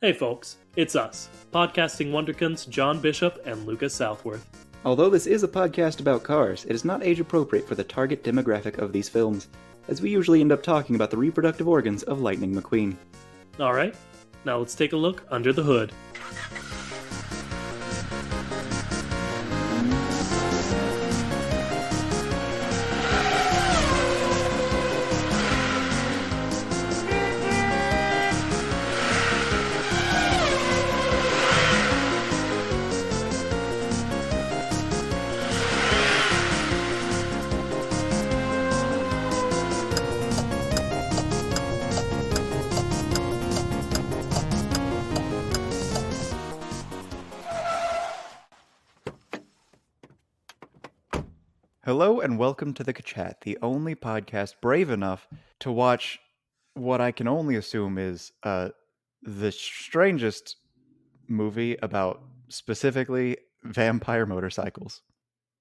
Hey folks, it's us, podcasting wonderkins John Bishop and Lucas Southworth. Although this is a podcast about cars, it is not age appropriate for the target demographic of these films, as we usually end up talking about the reproductive organs of Lightning McQueen. Alright, now let's take a look under the hood. Hello and welcome to the Kachat, the only podcast brave enough to watch what I can only assume is the strangest movie about specifically vampire motorcycles.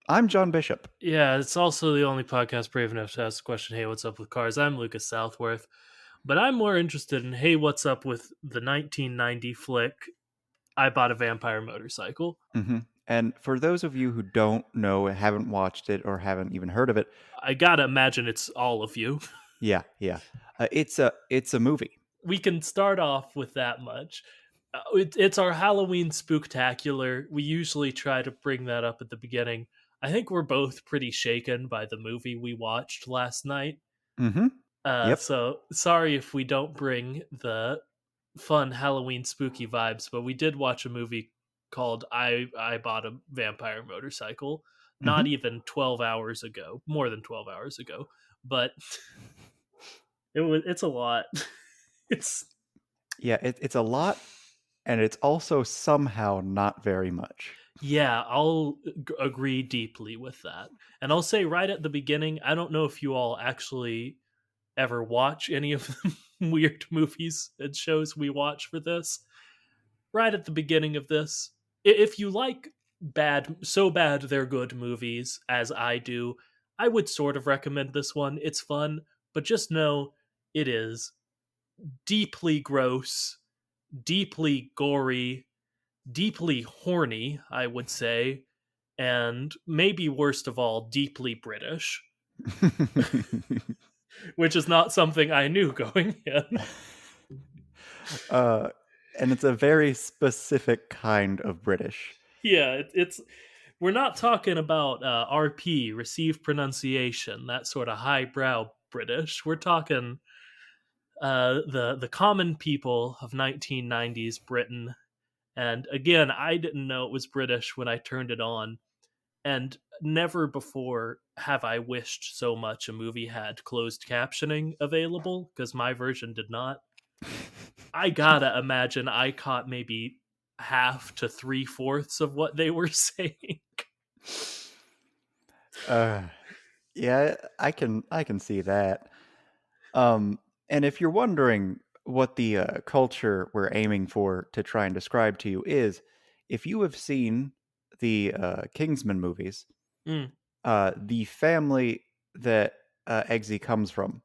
I'm John Bishop. Yeah, it's also the only podcast brave enough to ask the question, hey, what's up with cars? I'm Lucas Southworth, but I'm more interested in, hey, what's up with the 1990 flick, I Bought a Vampire Motorcycle. Mm-hmm. And for those of you who don't know, haven't watched it, or haven't even heard of it, I gotta imagine it's all of you. yeah. It's a movie. We can start off with that much. It's our Halloween spooktacular. We usually try to bring that up at the beginning. I think we're both pretty shaken by the movie we watched last night. Mm-hmm. Yep. So sorry if we don't bring the fun Halloween spooky vibes, but we did watch a movie called I Bought a Vampire Motorcycle not even 12 hours ago, more than 12 hours ago, but it's a lot. It's a lot, and it's also somehow not very much. Yeah, I'll agree deeply with that. And I'll say right at the beginning, I don't know if you all actually ever watch any of the weird movies and shows we watch for this. Right at the beginning of this, if you like so bad they're good movies, as I do, I would sort of recommend this one. It's fun, but just know it is deeply gross, deeply gory, deeply horny, I would say, and maybe worst of all, deeply British, which is not something I knew going in. And it's a very specific kind of British. Yeah, it's we're not talking about RP, received pronunciation, that sort of highbrow British. We're talking the common people of 1990s Britain. And again, I didn't know it was British when I turned it on. And never before have I wished so much a movie had closed captioning available, because my version did not. I gotta imagine I caught maybe half to 3/4 of what they were saying. Yeah, I can see that. And if you're wondering what the culture we're aiming for to try and describe to you is, if you have seen the Kingsman movies, the family that Eggsy comes from,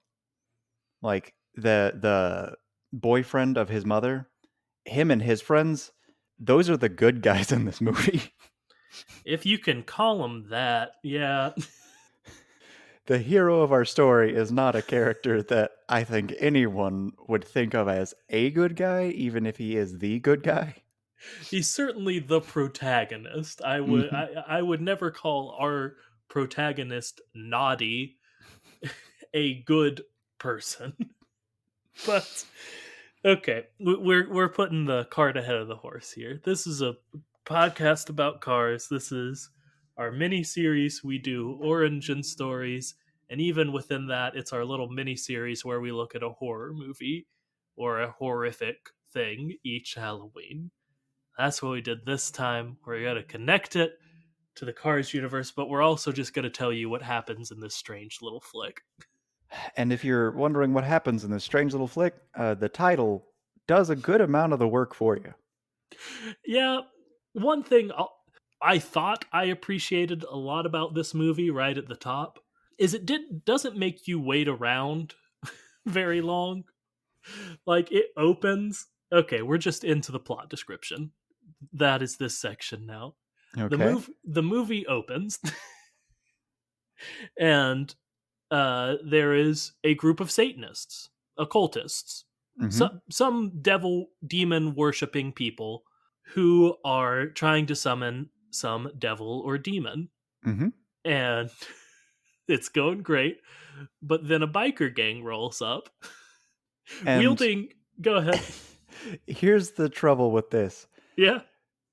like the boyfriend of his mother, him and his friends, those are the good guys in this movie. If you can call them that, yeah. The hero of our story is not a character that I think anyone would think of as a good guy, even if he is the good guy. He's certainly the protagonist. I would never call our protagonist Naughty a good person. But okay, we're putting the cart ahead of the horse here. This is a podcast about cars. This is our mini series. We do origin stories, and even within that, it's our little mini series where we look at a horror movie or a horrific thing each Halloween. That's what we did this time. We're going to connect it to the Cars universe, but we're also just going to tell you what happens in this strange little flick. And if you're wondering what happens in this strange little flick, the title does a good amount of the work for you. Yeah, one thing I thought I appreciated a lot about this movie right at the top is it doesn't make you wait around very long. Like, it opens Okay, we're just into the plot description. That is this section now. Okay. The movie opens, and there is a group of Satanists, occultists, Mm-hmm. some devil demon worshipping people who are trying to summon some devil or demon, Mm-hmm. and it's going great. But then a biker gang rolls up, And wielding. Go ahead. here's the trouble with this. Yeah,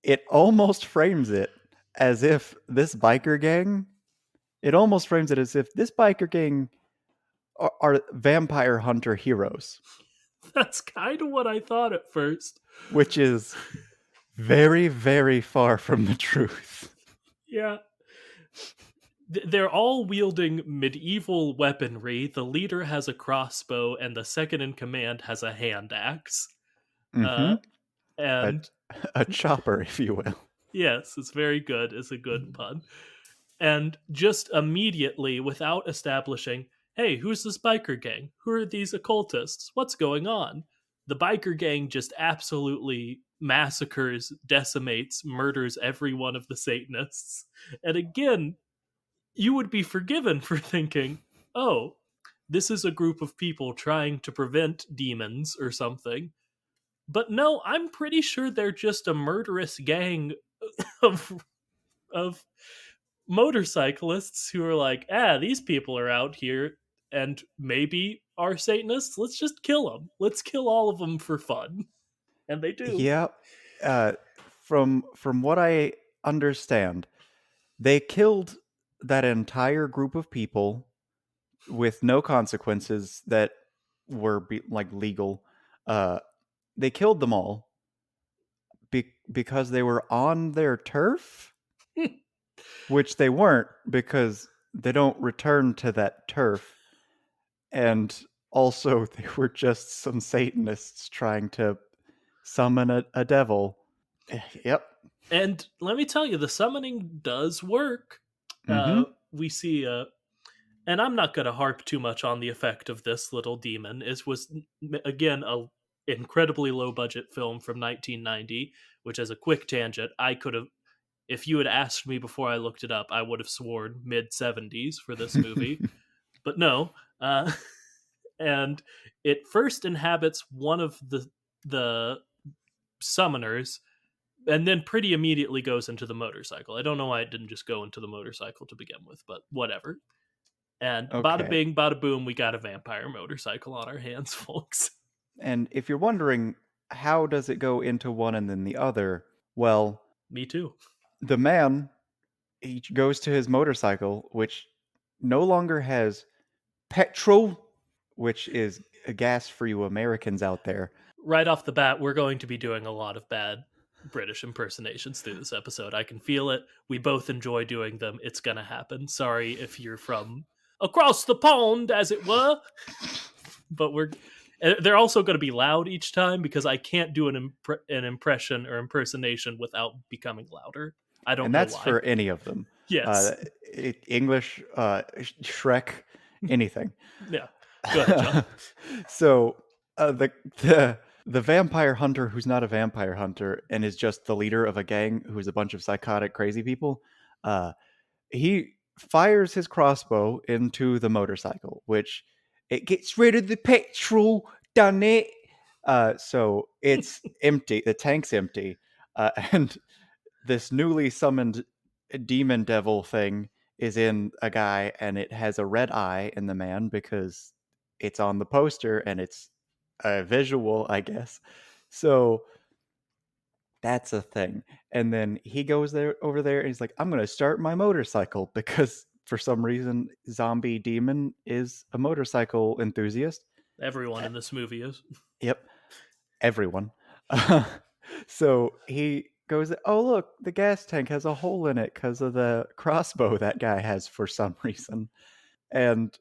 It almost frames it as if this biker gang, it almost frames it as if this biker gang are vampire hunter heroes, that's kind of what I thought at first. which is very, very far from the truth. Yeah, they're all wielding medieval weaponry. The leader has a crossbow, and the second in command has a hand axe. Mm-hmm. Uh, A, and a chopper, if you will. yes, it's very good. It's a good pun. And just immediately, without establishing, hey, who's this biker gang? Who are these occultists? What's going on? The biker gang just absolutely massacres, decimates, murders every one of the Satanists. And again, you would be forgiven for thinking, oh, this is a group of people trying to prevent demons or something. But no, I'm pretty sure they're just a murderous gang of of motorcyclists who are like, these people are out here and maybe are Satanists. Let's just kill them. Let's kill all of them for fun. And they do. Yeah. Uh, from what I understand, they killed that entire group of people with no consequences that were like legal. Uh, they killed them all because they were on their turf, which they weren't because they don't return to that turf. And also, they were just some Satanists trying to summon a devil. Yep. And let me tell you, the summoning does work. Mm-hmm. We see and I'm not going to harp too much on the effect of this little demon. It was again a incredibly low budget film from 1990, which, as a quick tangent, I could have, if you had asked me before I looked it up, I would have sworn mid 70s for this movie. But no, and it first inhabits one of the summoners, and then pretty immediately goes into the motorcycle. I don't know why it didn't just go into the motorcycle to begin with, but whatever. And bada Okay. bing, bada boom, we got a vampire motorcycle on our hands, folks. And if you're wondering how does it go into one and then the other, well, Me too. the man he goes to his motorcycle, which no longer has petrol, which is a gas for you Americans out there. Right off the bat, we're going to be doing a lot of bad British impersonations through this episode. I can feel it. We both enjoy doing them. It's going to happen. Sorry if you're from across the pond, as it were. But they're also going to be loud each time because I can't do an impression or impersonation without becoming louder. I don't And know that's why. for any of them. Yes. English, Shrek, anything. Yeah. Go ahead, John. So the vampire hunter who's not a vampire hunter and is just the leader of a gang who's a bunch of psychotic crazy people, he fires his crossbow into the motorcycle, which it gets rid of the petrol, done it. So it's empty. The tank's empty, and this newly summoned demon devil thing is in a guy, and it has a red eye in the man because it's on the poster and it's a visual, I guess. So that's a thing. And then he goes there over there and he's like, I'm gonna start my motorcycle because for some reason zombie demon is a motorcycle enthusiast. Everyone in this movie is. Yep, everyone. So he goes, oh look, the gas tank has a hole in it because of the crossbow that guy has for some reason. And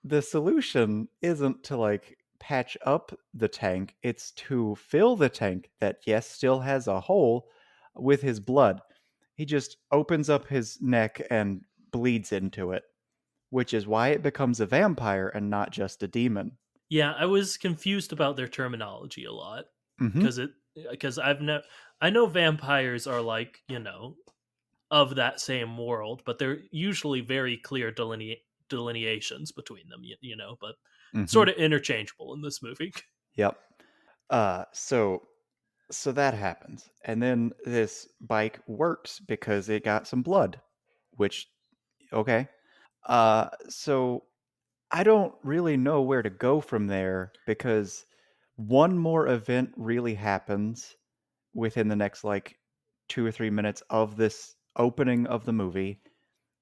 the solution isn't to like patch up the tank, it's to fill the tank that, yes, still has a hole with his blood. He just opens up his neck and bleeds into it, which is why it becomes a vampire and not just a demon. Yeah, I was confused about their terminology a lot. Mm-hmm. because I know vampires are like, of that same world, but they're usually very clear delineations between them, but Mm-hmm. sort of interchangeable in this movie. Yep. So that happens, and then this bike works because it got some blood, which okay. So I don't really know where to go from there because one more event really happens within the next like 2 or 3 minutes of this opening of the movie,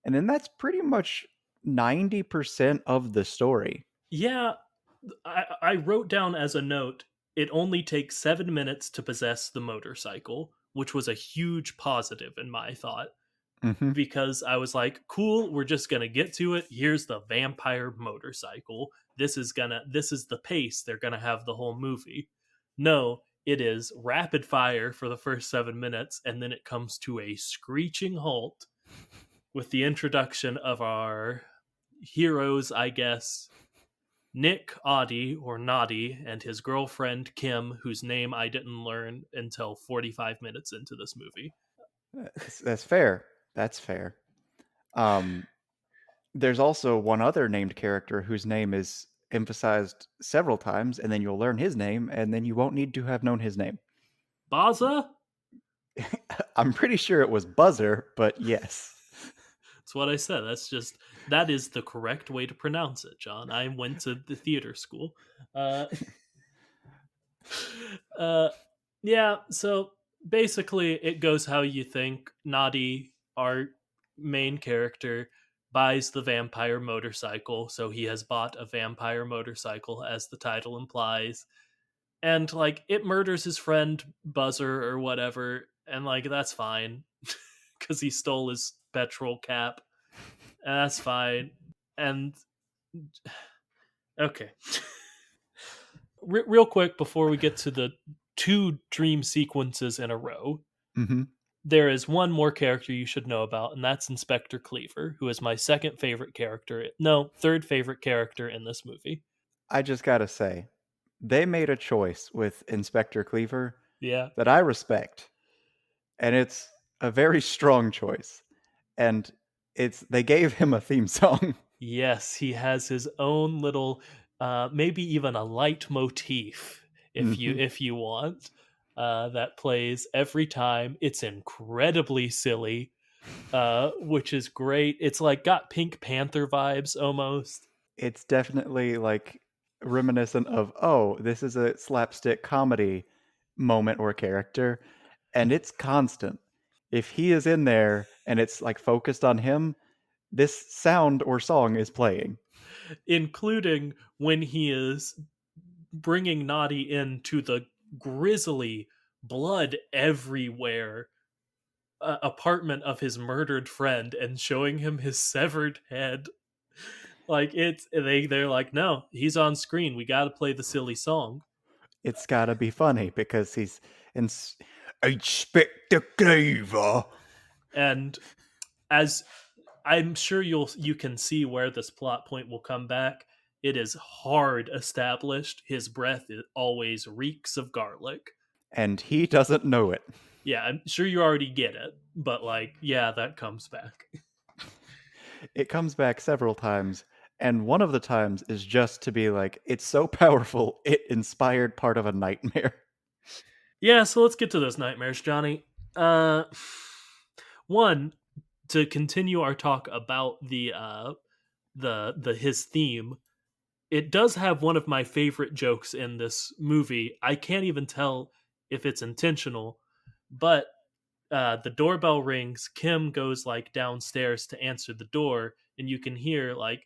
and then that's pretty much 90% of the story. Yeah, I wrote down as a note, it only takes 7 minutes to possess the motorcycle, which was a huge positive in my thought, Hmm. because I was like, cool, we're just gonna get to it. Here's the vampire motorcycle. This is the pace they're gonna have the whole movie. No, it is rapid fire for the first 7 minutes, and then it comes to a screeching halt with the introduction of our heroes, I guess, Nick Audie or Noddy and his girlfriend Kim, whose name I didn't learn until 45 minutes into this movie. That's fair. That's fair. Um, there's also one other named character whose name is emphasized several times, and then you'll learn his name, and then you won't need to have known his name. Baza? I'm pretty sure it was Buzzer, but yes. That's what I said. That is the correct way to pronounce it, John. I went to the theater school. Uh, uh, yeah, so basically it goes how you think. Noddy, our main character, buys the vampire motorcycle, so he has bought a vampire motorcycle, as the title implies. And like it murders his friend Buzzer or whatever, and like that's fine. Because he stole his petrol cap. And that's fine. And okay. Real quick before we get to the two dream sequences in a row, Hmm. there is one more character you should know about, and that's Inspector Cleaver, who is my second favorite character. No, third favorite character in this movie. I just gotta say, they made a choice with Inspector Cleaver Yeah. that I respect, and it's a very strong choice. And they gave him a theme song. Yes, he has his own little, maybe even a light motif, Hmm. if you want, that plays every time. It's incredibly silly, which is great. It's like got Pink Panther vibes almost. It's definitely like reminiscent of, oh, this is a slapstick comedy moment or character, and it's constant. If he is in there and it's like focused on him, this sound or song is playing. Including when he is bringing Noddy into the grisly, blood everywhere apartment of his murdered friend and showing him his severed head. Like they're like, no, he's on screen. We got to play the silly song. It's gotta be funny because he's in Inspector Cleaver. And as I'm sure you can see where this plot point will come back. It is hard established. His breath always reeks of garlic. And he doesn't know it. Yeah, I'm sure you already get it, but like, yeah, that comes back. It comes back several times, and one of the times is just to be like, it's so powerful, it inspired part of a nightmare. Yeah, so let's get to those nightmares, Johnny. Uh, one, to continue our talk about the his theme, it does have one of my favorite jokes in this movie. I can't even tell if it's intentional, but the doorbell rings. Kim goes like downstairs to answer the door, and you can hear like,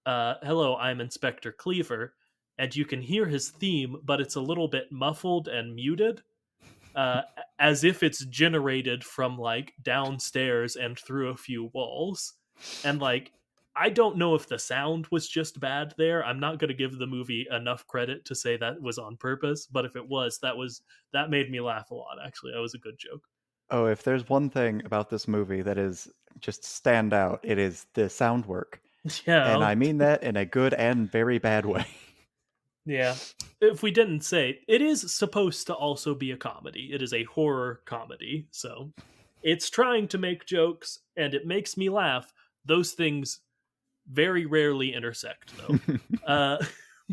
"Hello, I'm Inspector Cleaver," and you can hear his theme, but it's a little bit muffled and muted, uh, as if it's generated from like downstairs and through a few walls. And like, I don't know if the sound was just bad there. I'm not going to give the movie enough credit to say that was on purpose, but if it was, that made me laugh a lot. Actually, that was a good joke. Oh, if there's one thing about this movie that is just stand out, it is the sound work. Yeah, And I mean that in a good and very bad way. Yeah. If we didn't say, it is supposed to also be a comedy. It is a horror comedy. So it's trying to make jokes and it makes me laugh. Those things very rarely intersect, though. Uh,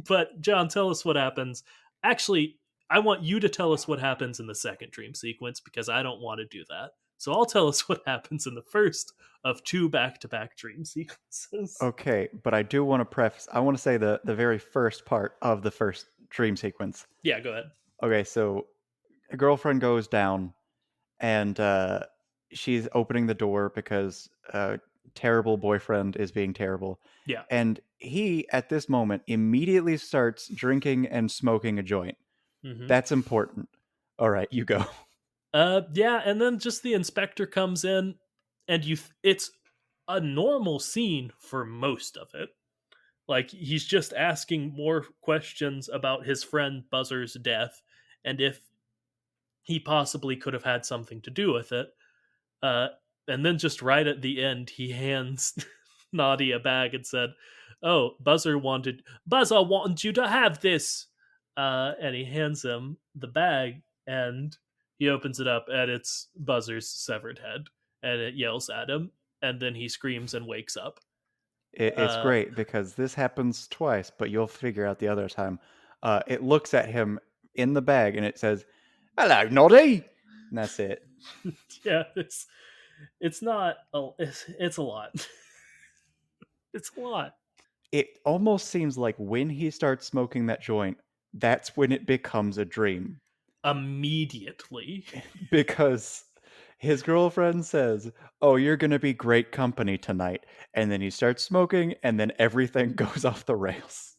but, John, tell us what happens. Actually, I want you to tell us what happens in the second dream sequence because I don't want to do that. So I'll tell us what happens in the first of two back to back dream sequences. Okay, but I do want to preface. I want to say the very first part of the first dream sequence. Yeah, go ahead. Okay, so a girlfriend goes down, and she's opening the door because a terrible boyfriend is being terrible, Yeah. and he at this moment immediately starts drinking and smoking a joint. Hmm. That's important. All right, you go. Yeah, and then just the inspector comes in, and it's a normal scene for most of it. Like he's just asking more questions about his friend Buzzer's death and if he possibly could have had something to do with it. Uh, and then just right at the end, he hands Naughty a bag and said, "Oh, Buzzer wanted you to have this." And he hands him the bag, and he opens it up, and it's Buzzer's severed head, and it yells at him, and then he screams and wakes up. It's Uh, great because this happens twice, but you'll figure out the other time. It looks at him in the bag and it says, "Hello, Noddy," and that's it. yeah, it's not it's a lot. It's a lot. It almost seems like when he starts smoking that joint, that's when it becomes a dream Immediately. because his girlfriend says, "Oh, you're gonna be great company tonight," and then he starts smoking, and then everything goes off the rails.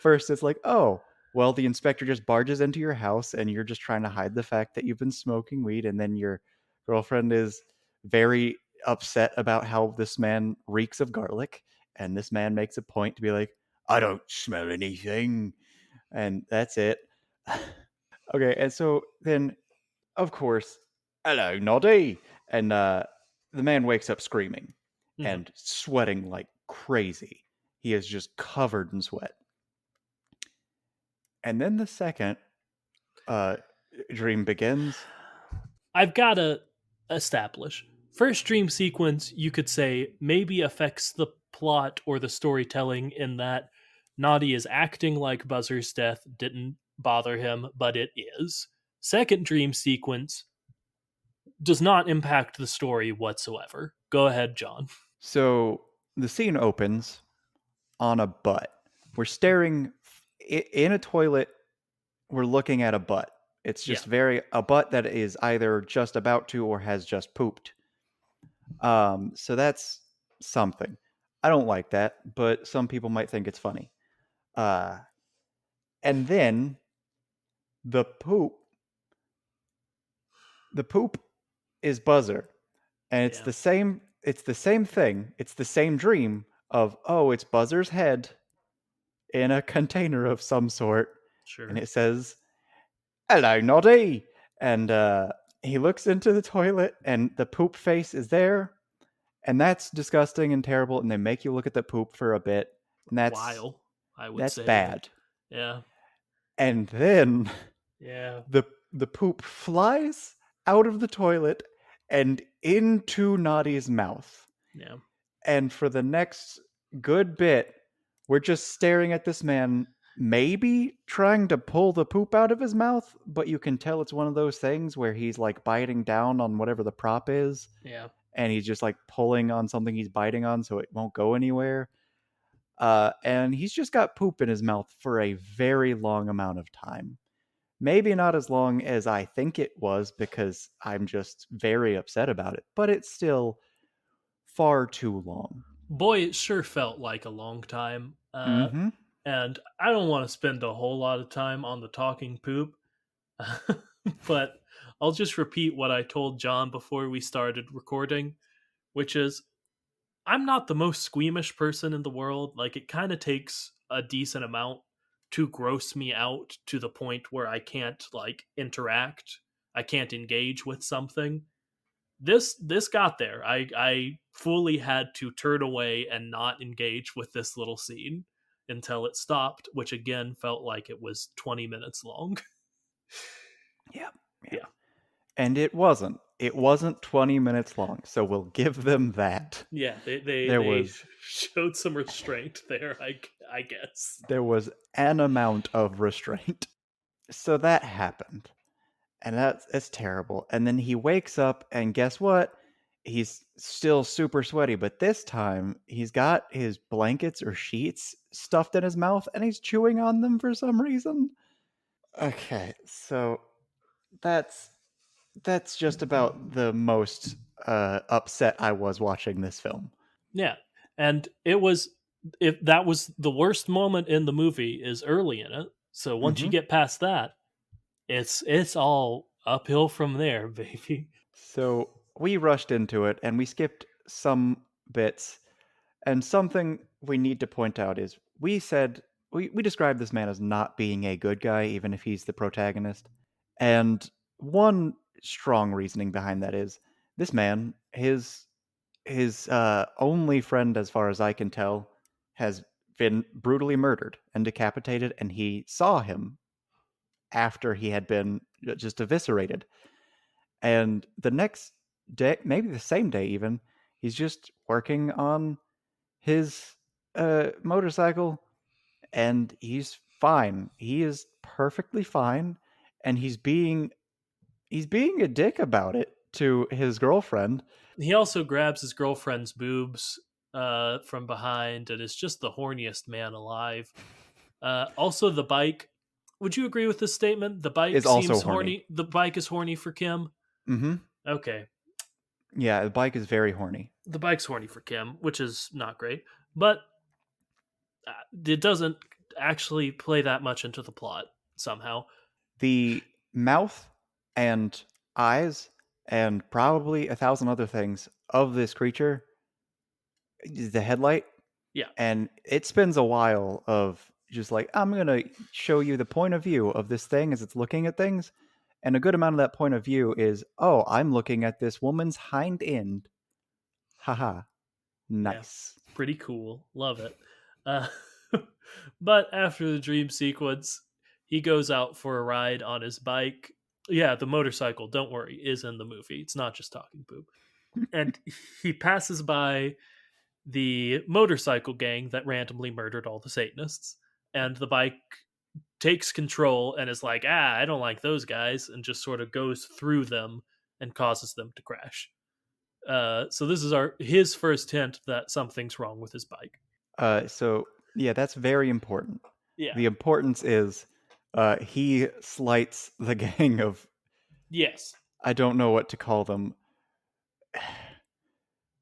First, it's like, "Oh, well, the inspector just barges into your house, and you're just trying to hide the fact that you've been smoking weed," and then your girlfriend is very upset about how this man reeks of garlic, and this man makes a point to be like, "I don't smell anything," and that's it. Okay, and so then of course, "Hello, Noddy," and the man wakes up screaming Mhm. and sweating like crazy. He is just covered in sweat. And then the second uh, dream begins. I've got to establish. First dream sequence, you could say, maybe affects the plot or the storytelling in that Naughty is acting like Buzzer's death didn't bother him, but it is. Second dream sequence does not impact the story whatsoever. Go ahead, John. So the scene opens on a butt. We're staring in a toilet. We're looking at a butt. It's Yeah, just a butt that is either just about to or has just pooped. So that's something. I don't like that, but some people might think it's funny. Uh, and then the poop, the poop is Buzzer, and it's yeah, the same. It's the same thing. It's the same dream of, oh, it's Buzzer's head in a container of some sort, and sure. it says, "Hello, Noddy," and he looks into the toilet, and the poop face is there, and that's disgusting and terrible, and they make you look at the poop for a bit, and While, I would that's say. bad. Yeah, And then yeah, the poop flies out of the toilet and into Noddy's mouth. yeah, And for the next good bit, we're just staring at this man, maybe trying to pull the poop out of his mouth, but you can tell it's one of those things where he's like biting down on whatever the prop is, yeah. and he's just like pulling on something he's biting on so it won't go anywhere. And he's just got poop in his mouth for a very long amount of time. Maybe not as long as I think it was because I'm just very upset about it, but it's still far too long. Boy, it sure felt like a long time. Mm-hmm. And I don't want to spend a whole lot of time on the talking poop, but I'll just repeat what I told John before we started recording, which is I'm not the most squeamish person in the world. Like, it kind of takes a decent amount to gross me out to the point where I can't, like, interact. I can't engage with something. This got there. I fully had to turn away and not engage with this little scene. until it stopped, which again felt like it was 20 minutes long. Yeah, yeah. Yeah. And it wasn't. It wasn't 20 minutes long, so we'll give them that. Yeah, they There they was showed some restraint there, I guess. there was an amount of restraint. So that happened. And that's terrible. And then he wakes up and guess what? He's still super sweaty, but this time he's got his blankets or sheets stuffed in his mouth and he's chewing on them for some reason. Okay, so that's that's just about the most upset I was watching this film. Yeah. And it was, if that was the worst moment in the movie is early in it. So once you Hmm. get past that, it's all uphill from there, baby. So we rushed into it and we skipped some bits. And something we need to point out is we said we described this man as not being a good guy, even if he's the protagonist. And one strong reasoning behind that is this man, his only friend, as far as I can tell, has been brutally murdered and decapitated, and he saw him after he had been just eviscerated. And the next day, maybe the same day even, he's just working on his motorcycle and he's fine. He is perfectly fine and he's being a dick about it to his girlfriend. He also grabs his girlfriend's boobs from behind and is just the horniest man alive. Also, the bike. Would you agree with this statement? The bike Is also seems horny. horny. The bike is horny for Kim. Mhm. Okay, Yeah, the bike is very horny. the bike's horny for Kim, which is not great, but it doesn't actually play that much into the plot somehow. The mouth and eyes and probably a thousand other things of this creature, the headlight, Yeah, and it spends a while of just like, I'm gonna show you the point of view of this thing as it's looking at things, and a good amount of that point of view is, oh, I'm looking at this woman's hind end. Haha, yeah, nice. pretty cool. Love it. Uh, but after the dream sequence, he goes out for a ride on his bike. Yeah, the motorcycle, don't worry, is in the movie. It's not just talking poop. And he passes by the motorcycle gang that randomly murdered all the Satanists. And the bike takes control and is like, I don't like those guys, and just sort of goes through them and causes them to crash. So this is his first hint that something's wrong with his bike. So yeah, that's very important. Yeah. The importance is he slights the gang of, Yes. I don't know what to call them.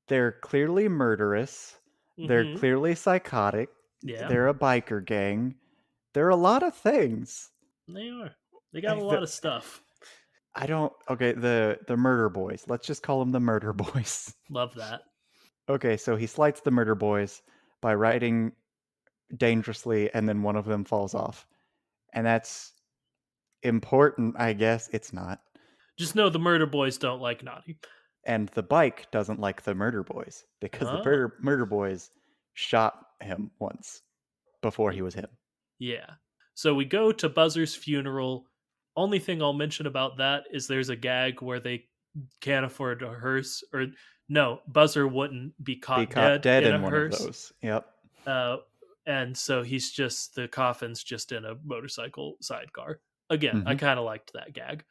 They're clearly murderous. They're Mm-hmm. clearly psychotic. Yeah, They're a biker gang. They're a lot of things. they are. They got a Like lot of stuff. I don't. Okay, the murder boys. Let's just call them the murder boys. Love that. Okay, so he slights the murder boys by riding dangerously, and then one of them falls off, and that's important. I guess it's not. Just know the murder boys don't like Naughty. And the bike doesn't like the murder boys because the Oh, murder boys shot him once before he was hit. yeah. So we go to Buzzer's funeral. Only thing I'll mention about that is there's a gag where they can't afford a hearse, or no, Buzzer wouldn't be Be caught caught dead dead in a in one of hearse. those. Yep. Uh, and so he's just, the coffin's just in a motorcycle sidecar. Again, I Hmm. kind of liked that gag.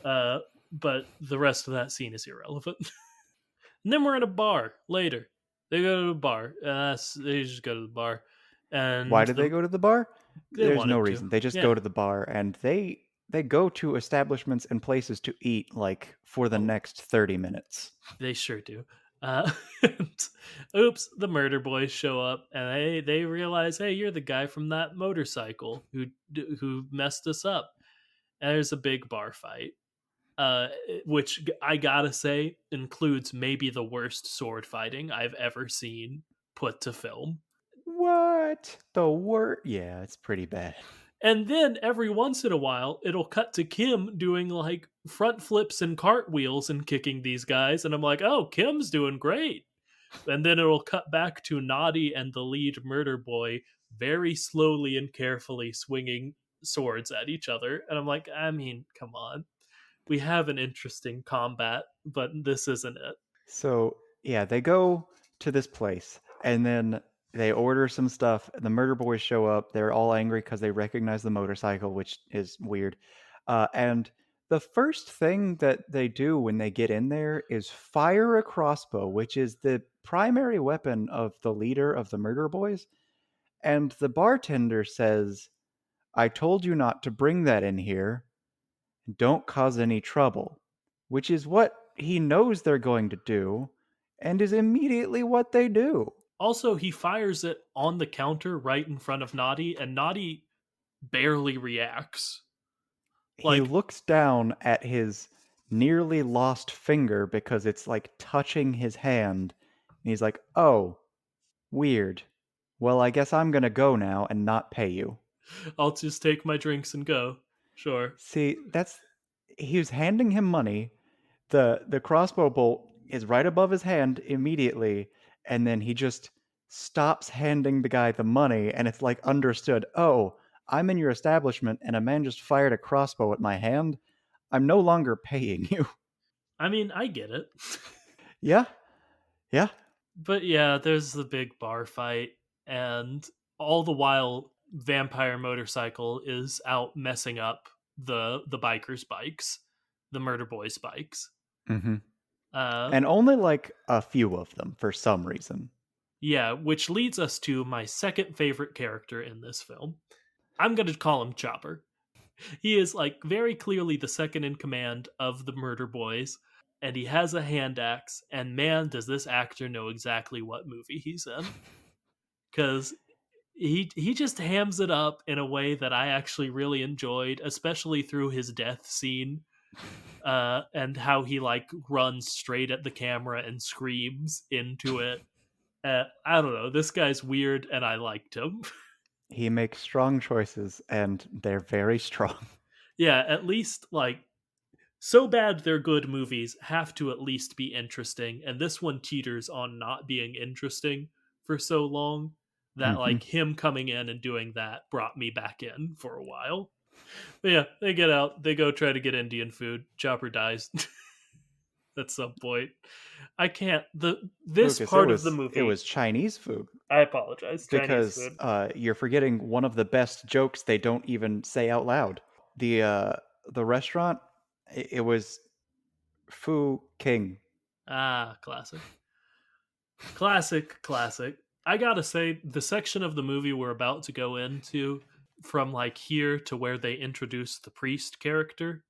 Uh, but the rest of that scene is irrelevant. And then we're in a bar later. They go to the bar. They just go to the bar, Why and did they go to the bar? they There's no wanted to. reason. They just Yeah. go to the bar and they go to establishments and places to eat like for the Oh, next 30 minutes. they sure do. And, oops, the murder boys show up, and they realize, hey, you're the guy from that motorcycle who messed us up. And there's a big bar fight, which I gotta say includes maybe the worst sword fighting I've ever seen put to film. What? The word? Yeah, it's pretty bad. And then every once in a while, it'll cut to Kim doing like front flips and cartwheels and kicking these guys. And I'm like, oh, Kim's doing great. And then it'll cut back to Naughty and the lead murder boy very slowly and carefully swinging swords at each other. And I'm like, I mean, come on. We have an interesting combat, but this isn't it. So, yeah, they go to this place and then they order some stuff. The murder boys show up. They're all angry because they recognize the motorcycle, which is weird. And the first thing that they do when they get in there is fire a crossbow, which is the primary weapon of the leader of the murder boys. And the bartender says, I told you not to bring that in here. Don't cause any trouble, which is what he knows they're going to do, and is immediately what they do. Also, he fires it on the counter right in front of Noddy, and Noddy barely reacts. He Like, looks down at his nearly lost finger because it's like touching his hand, and he's like, oh, weird. Well, I guess I'm gonna go now and not pay you. I'll just take my drinks and go. Sure. See, that's he was handing him money. The crossbow bolt is right above his hand immediately, and then he just stops handing the guy the money, and it's like understood. Oh, I'm in your establishment, and a man just fired a crossbow at my hand. I'm no longer paying you. I mean, I get it. Yeah, yeah. But yeah, there's the big bar fight, and all the while, Vampire Motorcycle is out messing up the bikers' bikes, the murder boys' bikes. hmm Uh, And only like a few of them for some reason. yeah, which leads us to my second favorite character in this film. I'm going to call him Chopper. He is like very clearly the second in command of the murder boys, and he has a hand axe. And man, does this actor know exactly what movie he's in? Because he just hams it up in a way that I actually really enjoyed, especially through his death scene, and how he like runs straight at the camera and screams into it. I don't know. This guy's weird, and I liked him. He makes strong choices, and they're very strong. Yeah, at least like so bad they're good movies have to at least be interesting, and this one teeters on not being interesting for so long that hmm like him coming in and doing that brought me back in for a while. But yeah, they get out, they go try to get Indian food. Chopper dies at some point. I can't the this Lucas, it part of the was it movie. was Chinese food. I apologize. Chinese Because food. you're forgetting one of the best jokes they don't even say out loud. The restaurant, it was Fu King. Ah, classic. Classic, classic. I gotta say, the section of the movie we're about to go into, from like here to where they introduce the priest character,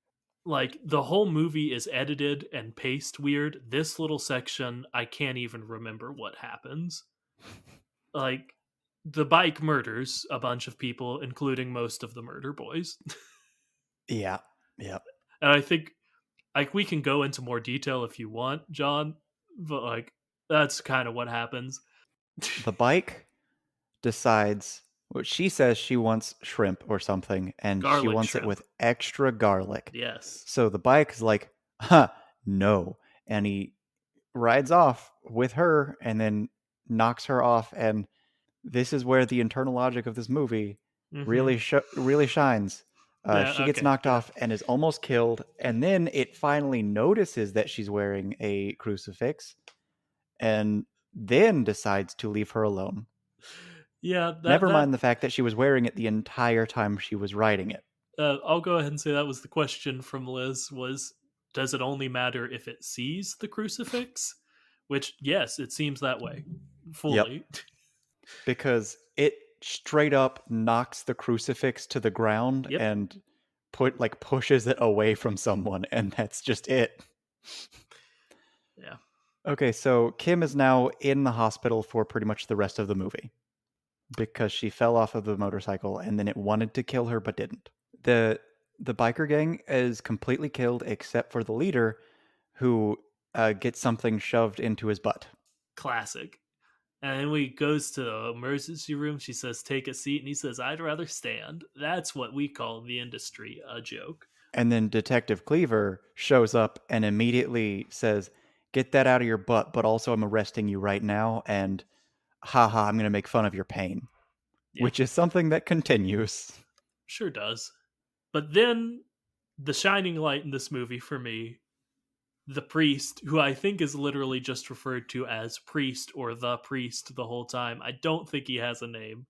like the whole movie is edited and paced weird. This little section, I can't even remember what happens. Like, the bike murders a bunch of people, including most of the murder boys. Yeah, yeah. And I think like we can go into more detail if you want, John, but like that's kind of what happens. The bike decides what she says she wants shrimp or something, and she Garlic wants it shrimp. with extra garlic. Yes. So the bike is like, huh, no. And he rides off with her and then knocks her off, and this is where the internal logic of this movie Mm-hmm. really shines. Yeah. She gets Okay. knocked Yeah. off and is almost killed, and then it finally notices that she's wearing a crucifix, and then decides to leave her alone. Yeah. That Never that. mind the fact that she was wearing it the entire time she was riding it. I'll go ahead and say that was the question from Liz. Was does it only matter if it sees the crucifix? Which yes, it seems that way. Yep, Fully. because it straight up knocks the crucifix to the ground Yep. and pushes it away from someone, and that's just it. Yeah. Okay, so Kim is now in the hospital for pretty much the rest of the movie because she fell off of the motorcycle and then it wanted to kill her but didn't. The the biker gang is completely killed except for the leader who gets something shoved into his butt. Classic. And then when he goes to the emergency room, she says, "Take a seat," and he says, "I'd rather stand." That's what we call in the industry a joke. And then Detective Cleaver shows up and immediately says, "Get that out of your butt, but also I'm arresting you right now and haha, I'm going to make fun of your pain." Yeah, which is something that continues. sure does. But then the shining light in this movie for me, the priest, who I think is literally just referred to as priest or the priest the whole time. I don't think he has a name,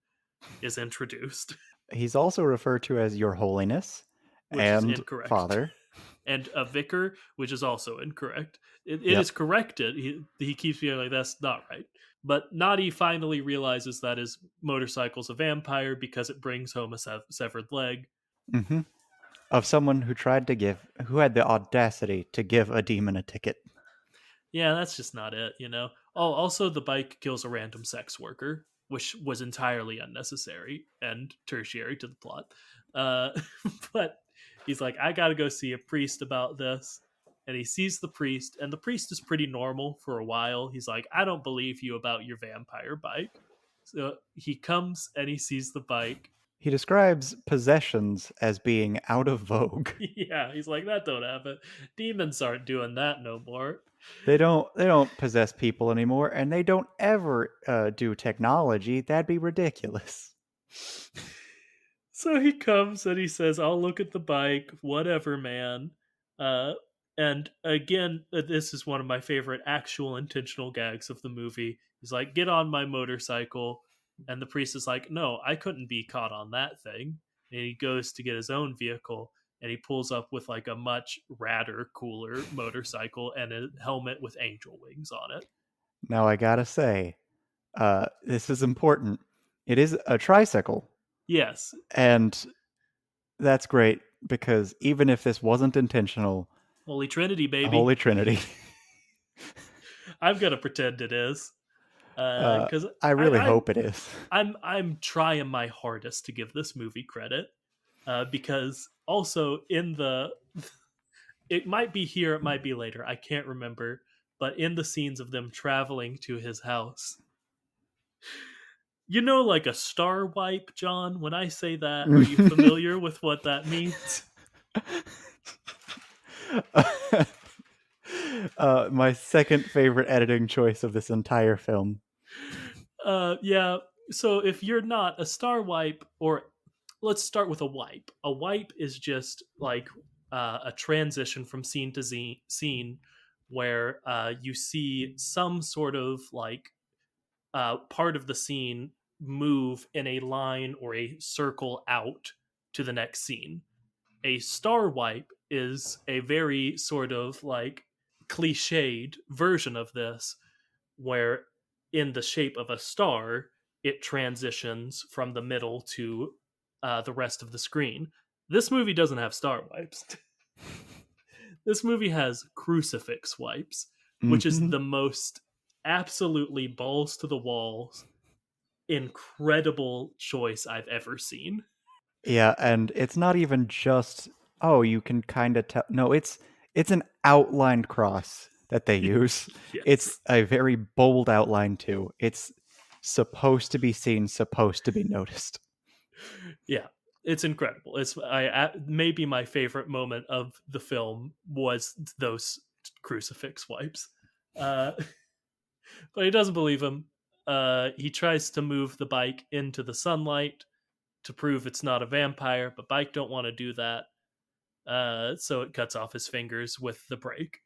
is introduced, He's also referred to as Your Holiness which is and incorrect. Father. And a vicar, which is also incorrect. It Yep. is corrected. He keeps being like, that's not right. But Nadi finally realizes that his motorcycle's a vampire because it brings home a severed leg. Hmm. Of someone who had the audacity to give a demon a ticket. Yeah, that's just not it, you know? Oh, also, the bike kills a random sex worker, which was entirely unnecessary and tertiary to the plot. Uh, but he's like, I gotta go see a priest about this. And he sees the priest, and the priest is pretty normal for a while. He's like, I don't believe you about your vampire bike. So he comes and he sees the bike. He describes possessions as being out of vogue. Yeah, he's like, that don't happen. Demons aren't doing that no more. They don't possess people anymore, and they don't ever do technology. That'd be ridiculous. So he comes and he says, I'll look at the bike, whatever, man. Uh, and again, this is one of my favorite actual intentional gags of the movie. He's like, get on my motorcycle. And the priest is like, no, I couldn't be caught on that thing. And he goes to get his own vehicle and he pulls up with like a much radder, cooler motorcycle and a helmet with angel wings on it. Now I gotta say, this is important. It is a tricycle, Yes, and that's great because even if this wasn't intentional, Holy Trinity, Holy baby. Trinity. I'm going to pretend it is. uh, Because I really I'm hope it is. I'm trying my hardest to give this movie credit, because also in the it might be here, it might be later, I can't remember, but in the scenes of them traveling to his house, you know, like a star wipe, John. When I say that, are you familiar with what that means? My second favorite editing choice of this entire film. Yeah. So if you're not a star wipe, or let's start with a wipe. A wipe is just like a transition from scene to scene where you see some sort of like part of the scene move in a line or a circle out to the next scene. A star wipe is a very sort of like cliched version of this where in the shape of a star it transitions from the middle to the rest of the screen. This movie doesn't have star wipes. This movie has crucifix wipes, which is Hmm. the most absolutely balls to the walls incredible choice I've ever seen. Yeah, and it's not even just, oh, you can kind of tell. No, it's an outlined cross that they use. Yes. It's a very bold outline too. It's supposed to be seen, supposed to be noticed. Yeah, it's incredible. It's maybe my favorite moment of the film was those crucifix wipes. Uh, but he doesn't believe him. He tries to move the bike into the sunlight to prove it's not a vampire, but bike don't want to do that. So it cuts off his fingers with the brake.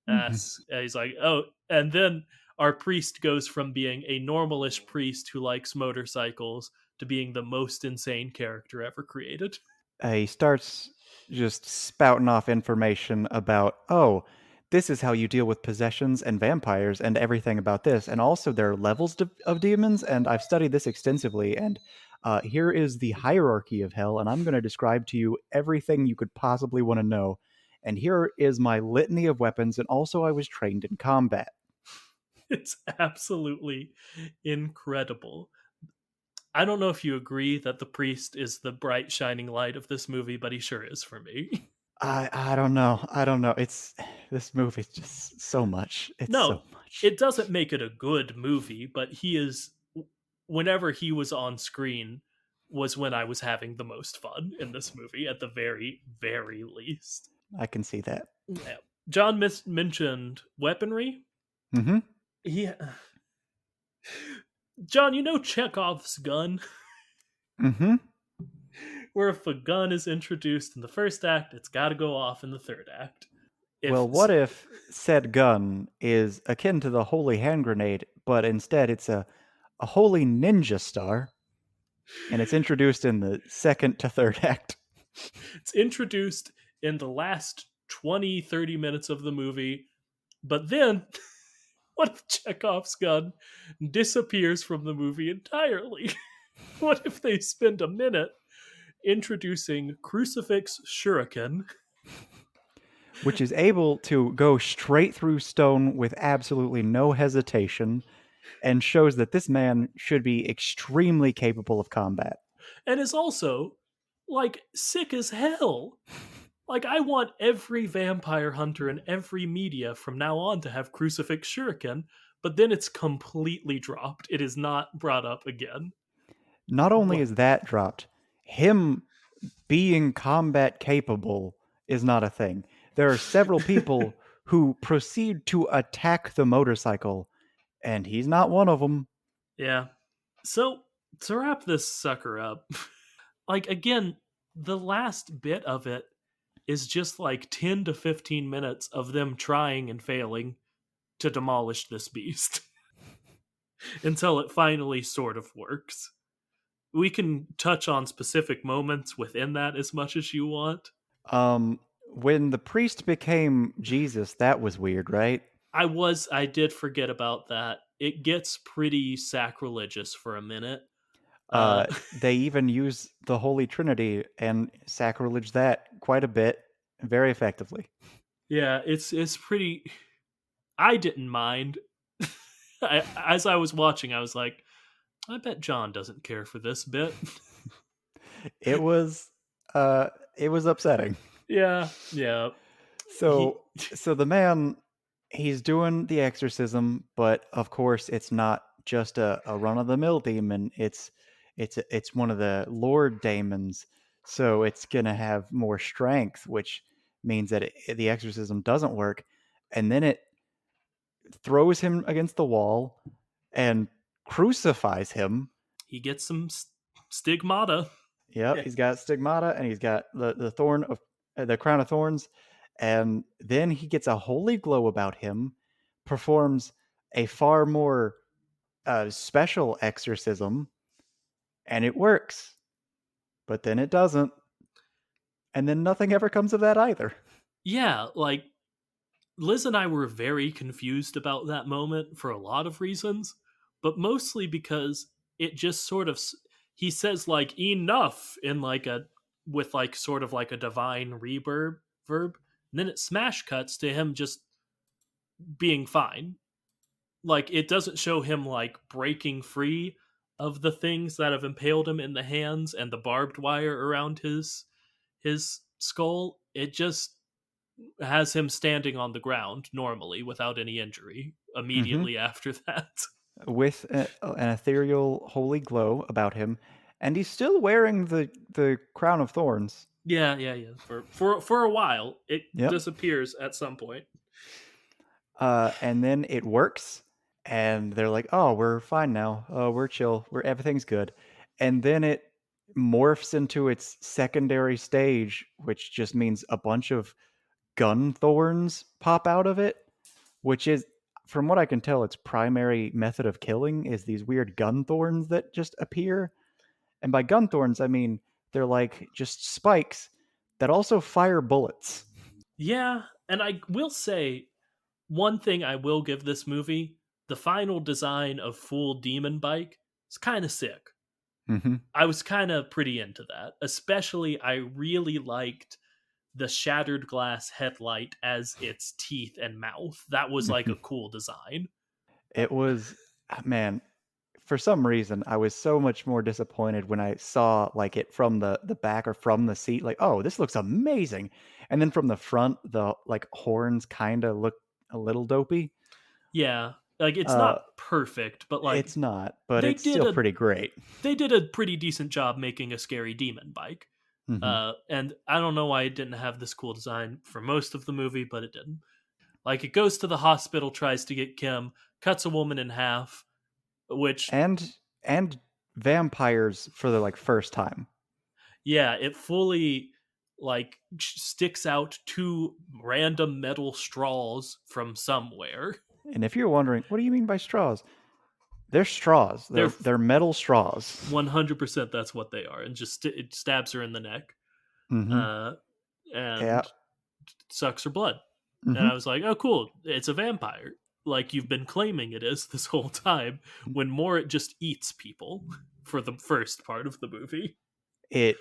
Mhm. He's like, oh, and then our priest goes from being a normalish priest who likes motorcycles to being the most insane character ever created. He starts just spouting off information about, oh, this is how you deal with possessions and vampires and everything about this. And also, there are levels of demons, and I've studied this extensively. And here is the hierarchy of hell, and I'm going to describe to you everything you could possibly want to know. And here is my litany of weapons, and also, I was trained in combat. It's absolutely incredible. I don't know if you agree that the priest is the bright shining light of this movie, but he sure is for me. I don't know. I don't know. It's this movie's just so much. It's so No, much. it doesn't make it a good movie, but he is whenever he was on screen was when I was having the most fun in this movie at the very very least. I can see that. Yeah. John mentioned weaponry. Hmm. He John, you know Chekhov's gun? Mm-hmm. Where if a gun is introduced in the first act, it's got to go off in the third act. If Well, what if said gun is akin to the holy hand grenade, but instead it's a holy ninja star, and it's introduced in the second to third act? it's introduced in the last 20-30 minutes of the movie, but then what if Chekhov's gun disappears from the movie entirely? What if they spend a minute introducing Crucifix Shuriken? Which is able to go straight through stone with absolutely no hesitation, and shows that this man should be extremely capable of combat. And is also like sick as hell. Like, I want every vampire hunter in every media from now on to have Crucifix Shuriken, but then it's completely dropped. It is not brought up again. Not only What? is that dropped, him being combat capable is not a thing. There are several people who proceed to attack the motorcycle, and he's not one of them. Yeah. So, to wrap this sucker up, like, again, the last bit of it is just like 10 to 15 minutes of them trying and failing to demolish this beast until it finally sort of works. We can touch on specific moments within that as much as you want. When the priest became Jesus, that was weird, right? I did forget about that. It gets pretty sacrilegious for a minute. Uh They even use the Holy Trinity and sacrilege that quite a bit, very effectively. yeah, it's pretty. I didn't mind. As I was watching, I was like, I bet John doesn't care for this bit. It was, it was upsetting. Yeah, yeah. He So so the man, he's doing the exorcism, but of course it's not just a run of the mill demon. It's one of the lord demons. So it's gonna have more strength, which means that the exorcism doesn't work, and then it throws him against the wall and crucifies him. he gets some stigmata. Yep, Yeah. he's got stigmata and he's got the thorn of the crown of thorns, and then he gets a holy glow about him, performs a far more special exorcism, and it works. But then it doesn't, and then nothing ever comes of that either. Yeah, like Liz and I were very confused about that moment for a lot of reasons, but mostly because it just sort of he says like enough in like a with like sort of like a divine reverb verb, and then it smash cuts to him just being fine. Like it doesn't show him like breaking free of the things that have impaled him in the hands and the barbed wire around his skull. It just has him standing on the ground normally without any injury Hmm. immediately after that. With an ethereal holy glow about him, and he's still wearing the crown of thorns. Yeah, yeah, yeah. For a while, it Yep. disappears at some point. And then it works, and they're like, "Oh, we're fine now. Oh, we're chill. We're everything's good." And then it morphs into its secondary stage, which just means a bunch of gun thorns pop out of it, which is, from what I can tell, its primary method of killing is these weird gun thorns that just appear. And by gun thorns, I mean they're like just spikes that also fire bullets. Yeah, and I will say one thing I will give this movie: the final design of Full Demon Bike is kind of sick. Hmm. I was kind of pretty into that. Especially, I really liked the shattered glass headlight as its teeth and mouth. That was like a cool design. It was, man, for some reason I was so much more disappointed when I saw like it from the back or from the seat, like, "Oh, this looks amazing." And then from the front, the like horns kind of look a little dopey. Yeah, like it's Uh not perfect, but like it's not, but they it's did still a pretty great. they did a pretty decent job making a scary demon bike. Hmm. And I don't know why it didn't have this cool design for most of the movie, but it didn't. Like it goes to the hospital, tries to get Kim, cuts a woman in half, which And vampires for the like first time. Yeah, it fully like sticks out two random metal straws from somewhere. And if you're wondering, what do you mean by straws? They're straws. They're They're metal straws. 100% that's what they are, and just it stabs her in the neck, Mm-hmm. uh, Yeah. and sucks her blood. And Mm-hmm. I was like, oh, cool, it's a vampire. Like you've been claiming it is this whole time, when more it just eats people for the first part of the movie. It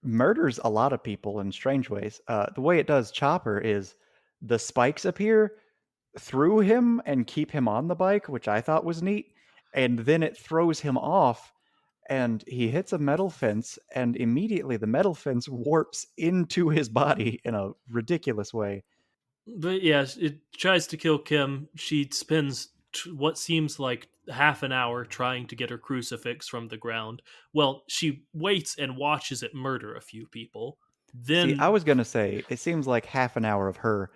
murders a lot of people in strange ways. The way it does Chopper is the spikes appear through him and keep him on the bike, which I thought was neat. And then it throws him off and he hits a metal fence, and immediately the metal fence warps into his body in a ridiculous way. But yeah, it tries to kill Kim. She spends what seems like half an hour trying to get her crucifix from the ground. Well, she waits and watches it murder a few people. See, I Then, was going to say, it seems like half an hour of her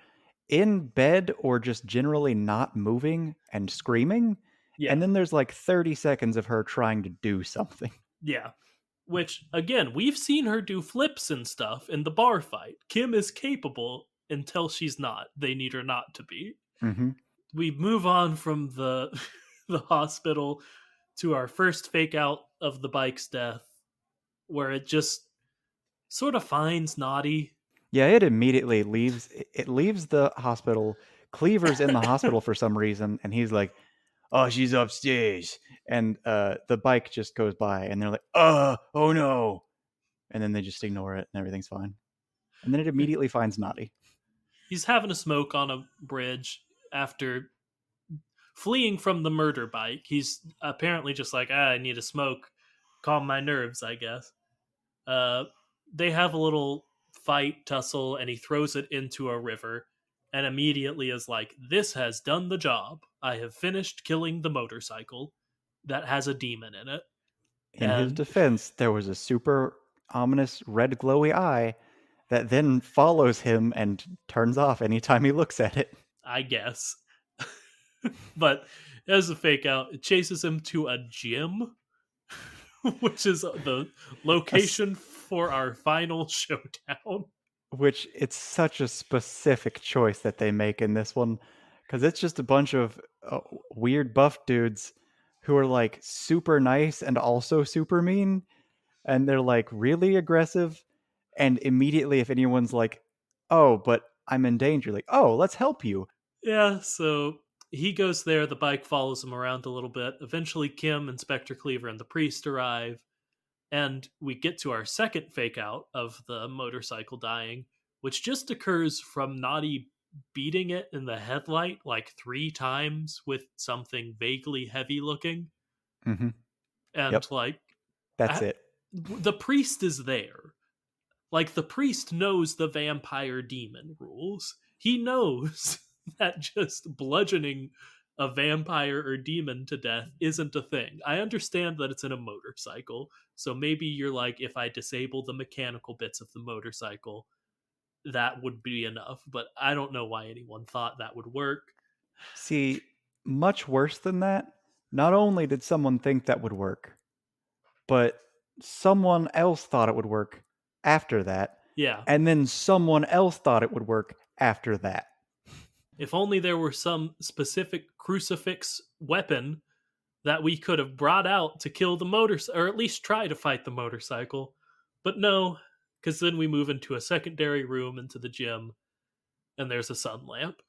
in bed or just generally not moving and screaming. yeah, And then there's like 30 seconds of her trying to do something. yeah. Which, again, we've seen her do flips and stuff in the bar fight. Kim is capable until she's not. They need her not to be. Hmm. We move on from the the hospital to our first fake out of the bike's death, where it just sort of finds Naughty. Yeah, it immediately leaves. It leaves the hospital. Cleaver's in the hospital for some reason, and he's like, "Oh, she's upstairs," and the bike just goes by, and they're like, oh no," and then they just ignore it, and everything's fine. And then it immediately finds Naughty. He's having a smoke on a bridge after fleeing from the murder bike. He's apparently just like, I need a smoke, calm my nerves, I guess. Uh, they have a little fight, tussle, and he throws it into a river and immediately is like, this has done the job. I have finished killing the motorcycle that has a demon in it. In his And defense, there was a super ominous red glowy eye that then follows him and turns off anytime he looks at it. I guess. But as a fake out, it chases him to a gym, which is the location for our final showdown. Which it's such a specific choice that they make in this one, because it's just a bunch of weird buff dudes who are like super nice and also super mean, and they're like really aggressive. And immediately, if anyone's like, "Oh, but I'm in danger," like, "Oh, let's help you." Yeah, so he goes there. The bike follows him around a little bit. Eventually, Kim, Inspector Cleaver, and the priest arrive. And we get to our second fake out of the motorcycle dying, which just occurs from Naughty beating it in the headlight like 3 times with something vaguely heavy looking. Hmm. And Yep, like, that's I, it. the priest is there. Like, the priest knows the vampire demon rules. He knows that just bludgeoning a vampire or demon to death isn't a thing. I understand that it's in a motorcycle, so maybe you're like, if I disable the mechanical bits of the motorcycle, that would be enough. But I don't know why anyone thought that would work. See, much worse than that. Not only did someone think that would work, but someone else thought it would work after that, Yeah. and then someone else thought it would work after that. If only there were some specific crucifix weapon that we could have brought out to kill the motor, or at least try to fight the motorcycle. But no, because then we move into a secondary room into the gym, and there's a sun lamp.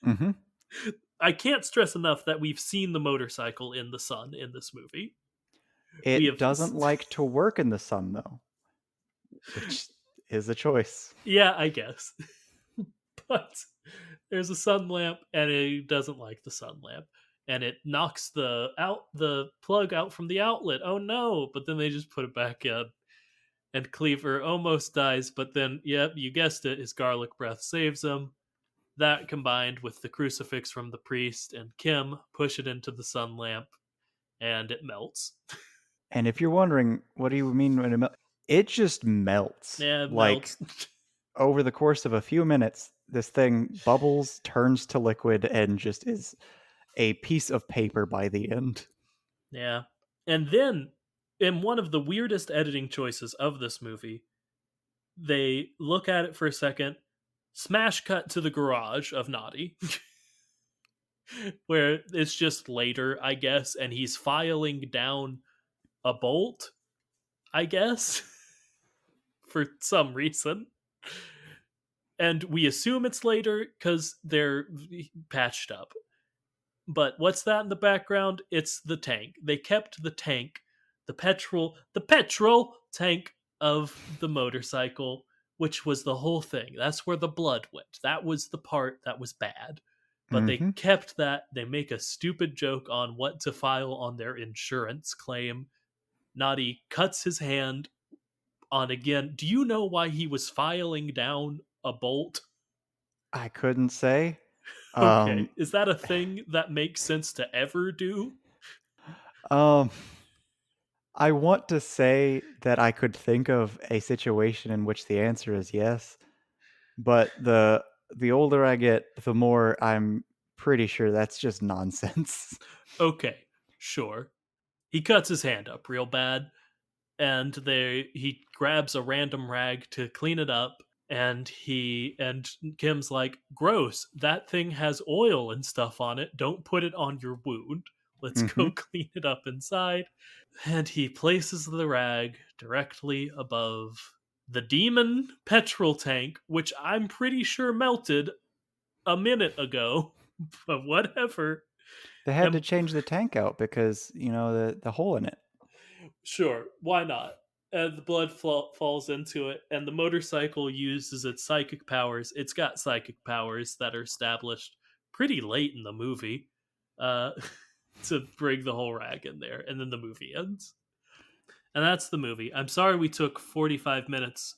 Hmm. I can't stress enough that we've seen the motorcycle in the sun in this movie. We It have, doesn't like to work in the sun, though, which is a choice. yeah, I guess. But there's a sun lamp, and it doesn't like the sun lamp, and it knocks the plug out from the outlet. Oh no! But then they just put it back in, and Cleaver almost dies, but then, yep, you guessed it, his garlic breath saves him. That combined with the crucifix from the priest and Kim push it into the sun lamp, and it melts. And if you're wondering, what do you mean when it just melts. Yeah, it Like melts. over the course of a few minutes, this thing bubbles, turns to liquid, and just is a piece of paper by the end. Yeah. And then in one of the weirdest editing choices of this movie, they look at it for a second, smash cut to the garage of Naughty, where it's just later, I guess, and he's filing down a bolt, I guess, for some reason. And we assume it's later because they're patched up. But what's that in the background? It's the tank. They kept the tank, the petrol tank of the motorcycle, which was the whole thing. That's where the blood went. That was the part that was bad. But they Mm-hmm. kept that. They make a stupid joke on what to file on their insurance claim. Naughty cuts his hand on again. Do you know why he was filing down a bolt? I couldn't say. Okay. Um, Is that a thing that makes sense to ever do? um, I want to say that I could think of a situation in which the answer is yes, but the older I get, the more I'm pretty sure that's just nonsense. Okay, sure. He cuts his hand up real bad, and he grabs a random rag to clean it up, and Kim's like, "Gross! That thing has oil and stuff on it. Don't put it on your wound. Let's Mm-hmm. go clean it up inside." And he places the rag directly above the demon petrol tank, which I'm pretty sure melted a minute ago, but whatever. They had to And change the tank out because, the hole in it. sure, why not? The blood falls into it, and the motorcycle uses its psychic powers. It's got psychic powers that are established pretty late in the movie uh, to bring the whole rag in there, and then the movie ends. And that's the movie. I'm sorry we took 45 minutes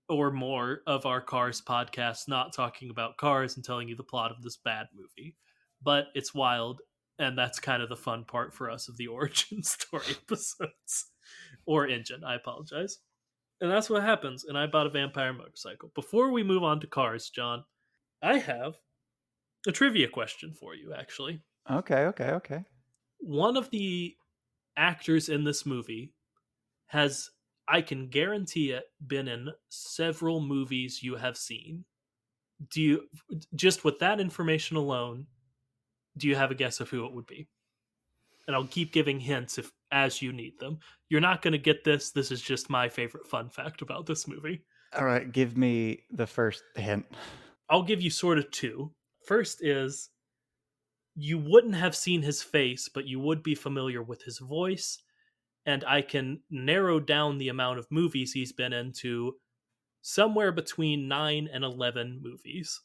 or more of our Cars podcast not talking about cars and telling you the plot of this bad movie. But it's wild, and that's kind of the fun part for us of the origin story episodes. Or engine, I apologize. And that's what happens, and I bought a vampire motorcycle. Before we move on to cars, John, I have a trivia question for you, actually. Okay, okay, okay. One of the actors in this movie has, I can guarantee it, been in several movies you have seen. Do you, just with that information alone, do you have a guess of who it would be? And I'll keep giving hints if as you need them. You're not going to get this. This is just my favorite fun fact about this movie. All right, give me the first hint. I'll give you sort of two. First is you wouldn't have seen his face, but you would be familiar with his voice. And I can narrow down the amount of movies he's been into somewhere between 9 and 11 movies.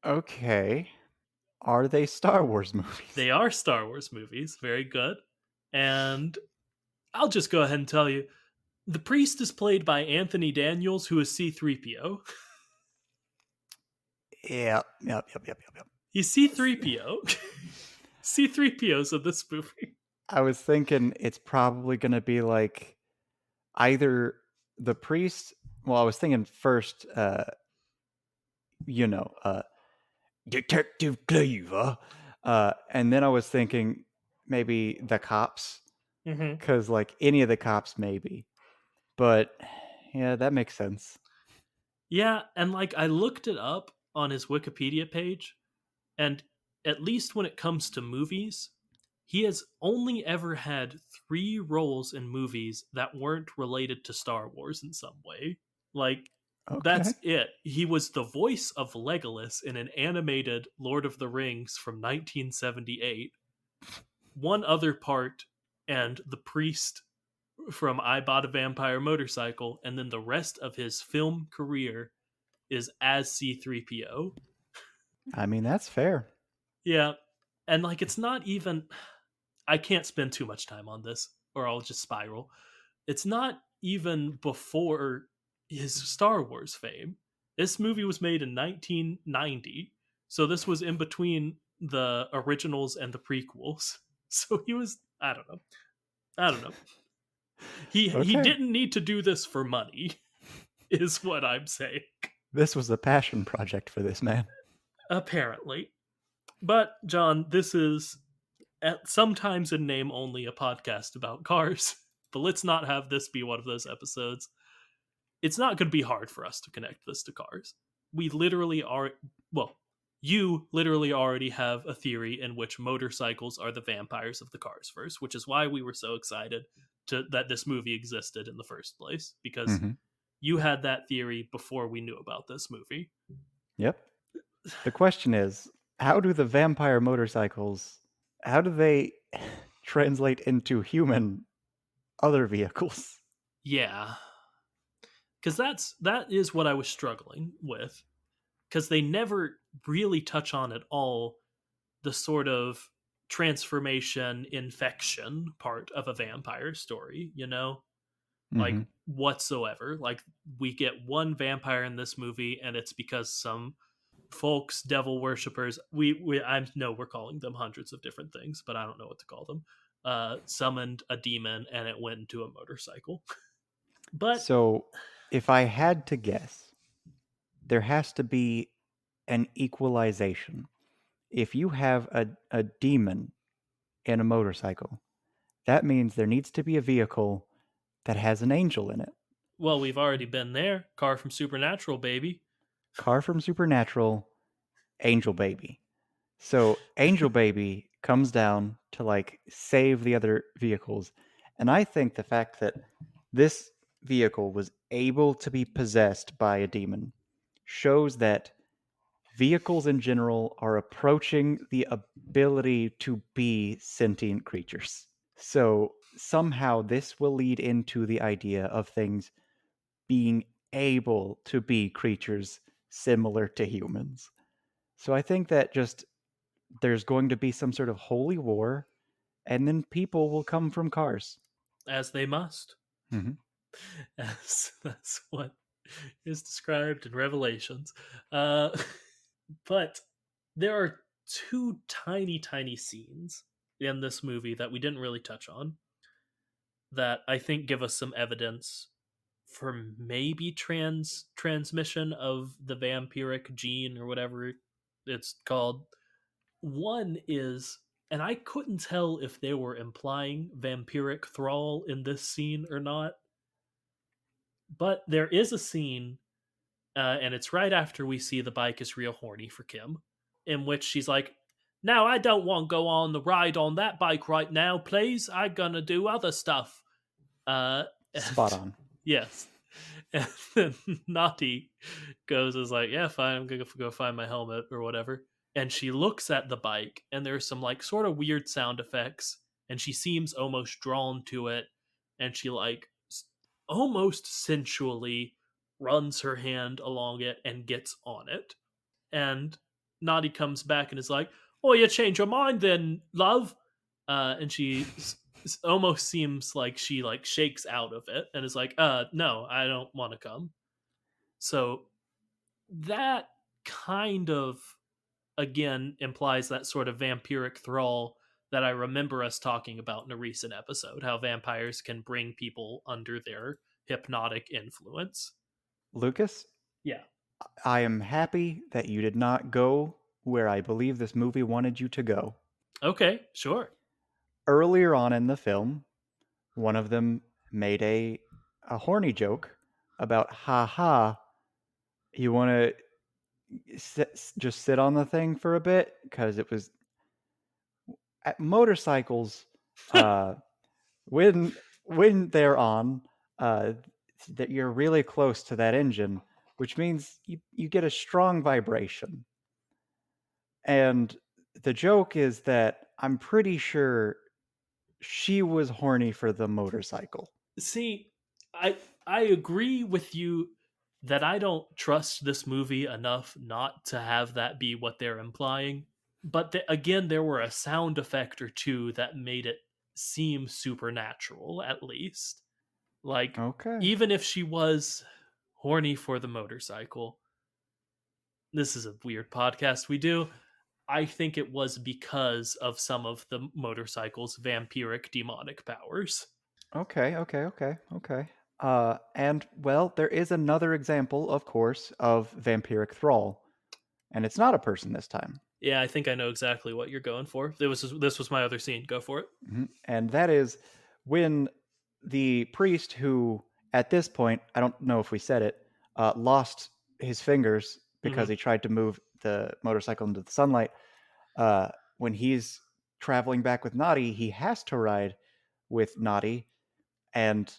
Okay. Are they Star Wars movies? They are Star Wars movies. Very good. And I'll just go ahead and tell you the priest is played by Anthony Daniels, who is C3PO. Yep. He's C3PO. C3PO's in this movie. I was thinking it's probably going to be like either the priest. Well, I was thinking first, you know, uh, Detective Cleaver. And then I was thinking maybe the cops, Mm-hmm. because like any of the cops, maybe. But yeah, that makes sense. Yeah, and like I looked it up on his Wikipedia page, and at least when it comes to movies, he has only ever had 3 roles in movies that weren't related to Star Wars in some way. Like, Okay. that's it. He was the voice of Legolas in an animated Lord of the Rings from 1978. One other part, and the priest from I Bought a Vampire Motorcycle, and then the rest of his film career is as C3PO. I mean, that's fair. Yeah. And like it's not even I can't spend too much time on this or I'll just spiral. It's not even before his Star Wars fame. This movie was made in 1990. So this was in between the originals and the prequels. So he was I don't know. I don't know. He Okay. didn't need to do this for money is what I'm saying. This was a passion project for this man. Apparently. But John, this is sometimes in name only a podcast about cars. but let's not have this be one of those episodes. It's not going to be hard for us to connect this to Cars. We literally are, well, you literally already have a theory in which motorcycles are the vampires of the Cars verse, which is why we were so excited that this movie existed in the first place, because Mm-hmm. you had that theory before we knew about this movie. Yep. The question is, how do the vampire motorcycles, how do they translate into human other vehicles? Yeah, because that is what I was struggling with, because they never really touch on at all the sort of transformation infection part of a vampire story, you know? Like Mm-hmm. whatsoever. Like we get one vampire in this movie and it's because some folks, devil worshippers, we I know we're calling them hundreds of different things, but I don't know what to call them. Summoned a demon and it went into a motorcycle. But So, if I had to guess, there has to be an equalization. If you have a demon in a motorcycle, that means there needs to be a vehicle that has an angel in it. well, we've already been there. Car from Supernatural, baby. Car from Supernatural, Angel Baby. So Angel Baby comes down to like save the other vehicles. And I think the fact that this vehicle was able to be possessed by a demon shows that vehicles in general are approaching the ability to be sentient creatures. So somehow this will lead into the idea of things being able to be creatures similar to humans. So I think that just there's going to be some sort of holy war, and then people will come from cars. As they must. Mm-hmm. As that's what is described in Revelations. But there are two tiny, tiny scenes in this movie that we didn't really touch on that I think give us some evidence for maybe transmission of the vampiric gene or whatever it's called. One is, and I couldn't tell if they were implying vampiric thrall in this scene or not, but there is a scene, and it's right after we see the bike is real horny for Kim, in which she's like, "Now I don't want to go on the ride on that bike right now, please. I'm gonna do other stuff." Spot And on. yes, and then Naughty goes is like, "Yeah, fine. I'm gonna go find my helmet or whatever." And she looks at the bike, and there's some like sort of weird sound effects, and she seems almost drawn to it, and she like almost sensually runs her hand along it and gets on it. And Naughty comes back and is like, "Oh, you change your mind then, love?" And she almost seems like she like shakes out of it and is like, no, I don't want to come." So that kind of again implies that sort of vampiric thrall that I remember us talking about in a recent episode, how vampires can bring people under their hypnotic influence. Lucas, Yeah. I am happy that you did not go where I believe this movie wanted you to go. Okay, sure. Earlier on in the film, one of them made a horny joke about, ha ha, you want to just sit on the thing for a bit? Because it was at motorcycles, uh, when they're on, that you're really close to that engine, which means you get a strong vibration. And the joke is that I'm pretty sure she was horny for the motorcycle. See, I I agree with you that I don't trust this movie enough not to have that be what they're implying. But again, there were a sound effect or two that made it seem supernatural, at least. Like, Okay. even if she was horny for the motorcycle, this is a weird podcast we do. I think it was because of some of the motorcycle's vampiric demonic powers. Okay. And well, there is another example, of course, of vampiric thrall, and it's not a person this time. Yeah, I think I know exactly what you're going for. This was my other scene. Go for it. And that is when the priest who, at this point, I don't know if we said it, lost his fingers because Hmm. he tried to move the motorcycle into the sunlight. When he's traveling back with Naughty, he has to ride with Naughty, and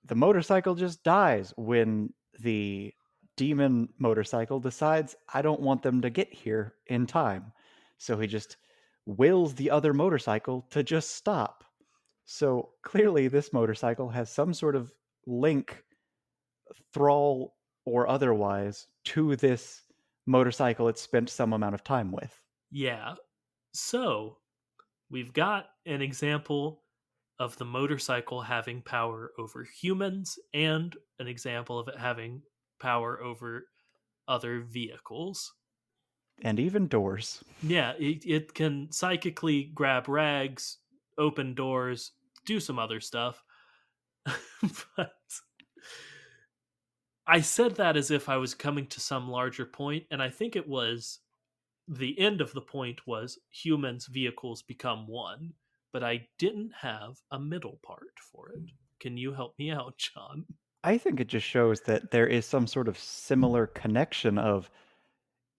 the motorcycle just dies when the demon motorcycle decides, I don't want them to get here in time. So he just wills the other motorcycle to just stop. So clearly, this motorcycle has some sort of link, thrall or otherwise, to this motorcycle it spent some amount of time with. Yeah. So we've got an example of the motorcycle having power over humans and an example of it having power over other vehicles. And even doors. Yeah, it can psychically grab rags, open doors, do some other stuff. But I said that as if I was coming to some larger point, and I think it was the end of the point was humans, vehicles become one, but I didn't have a middle part for it. Can you help me out, John? I think it just shows that there is some sort of similar connection of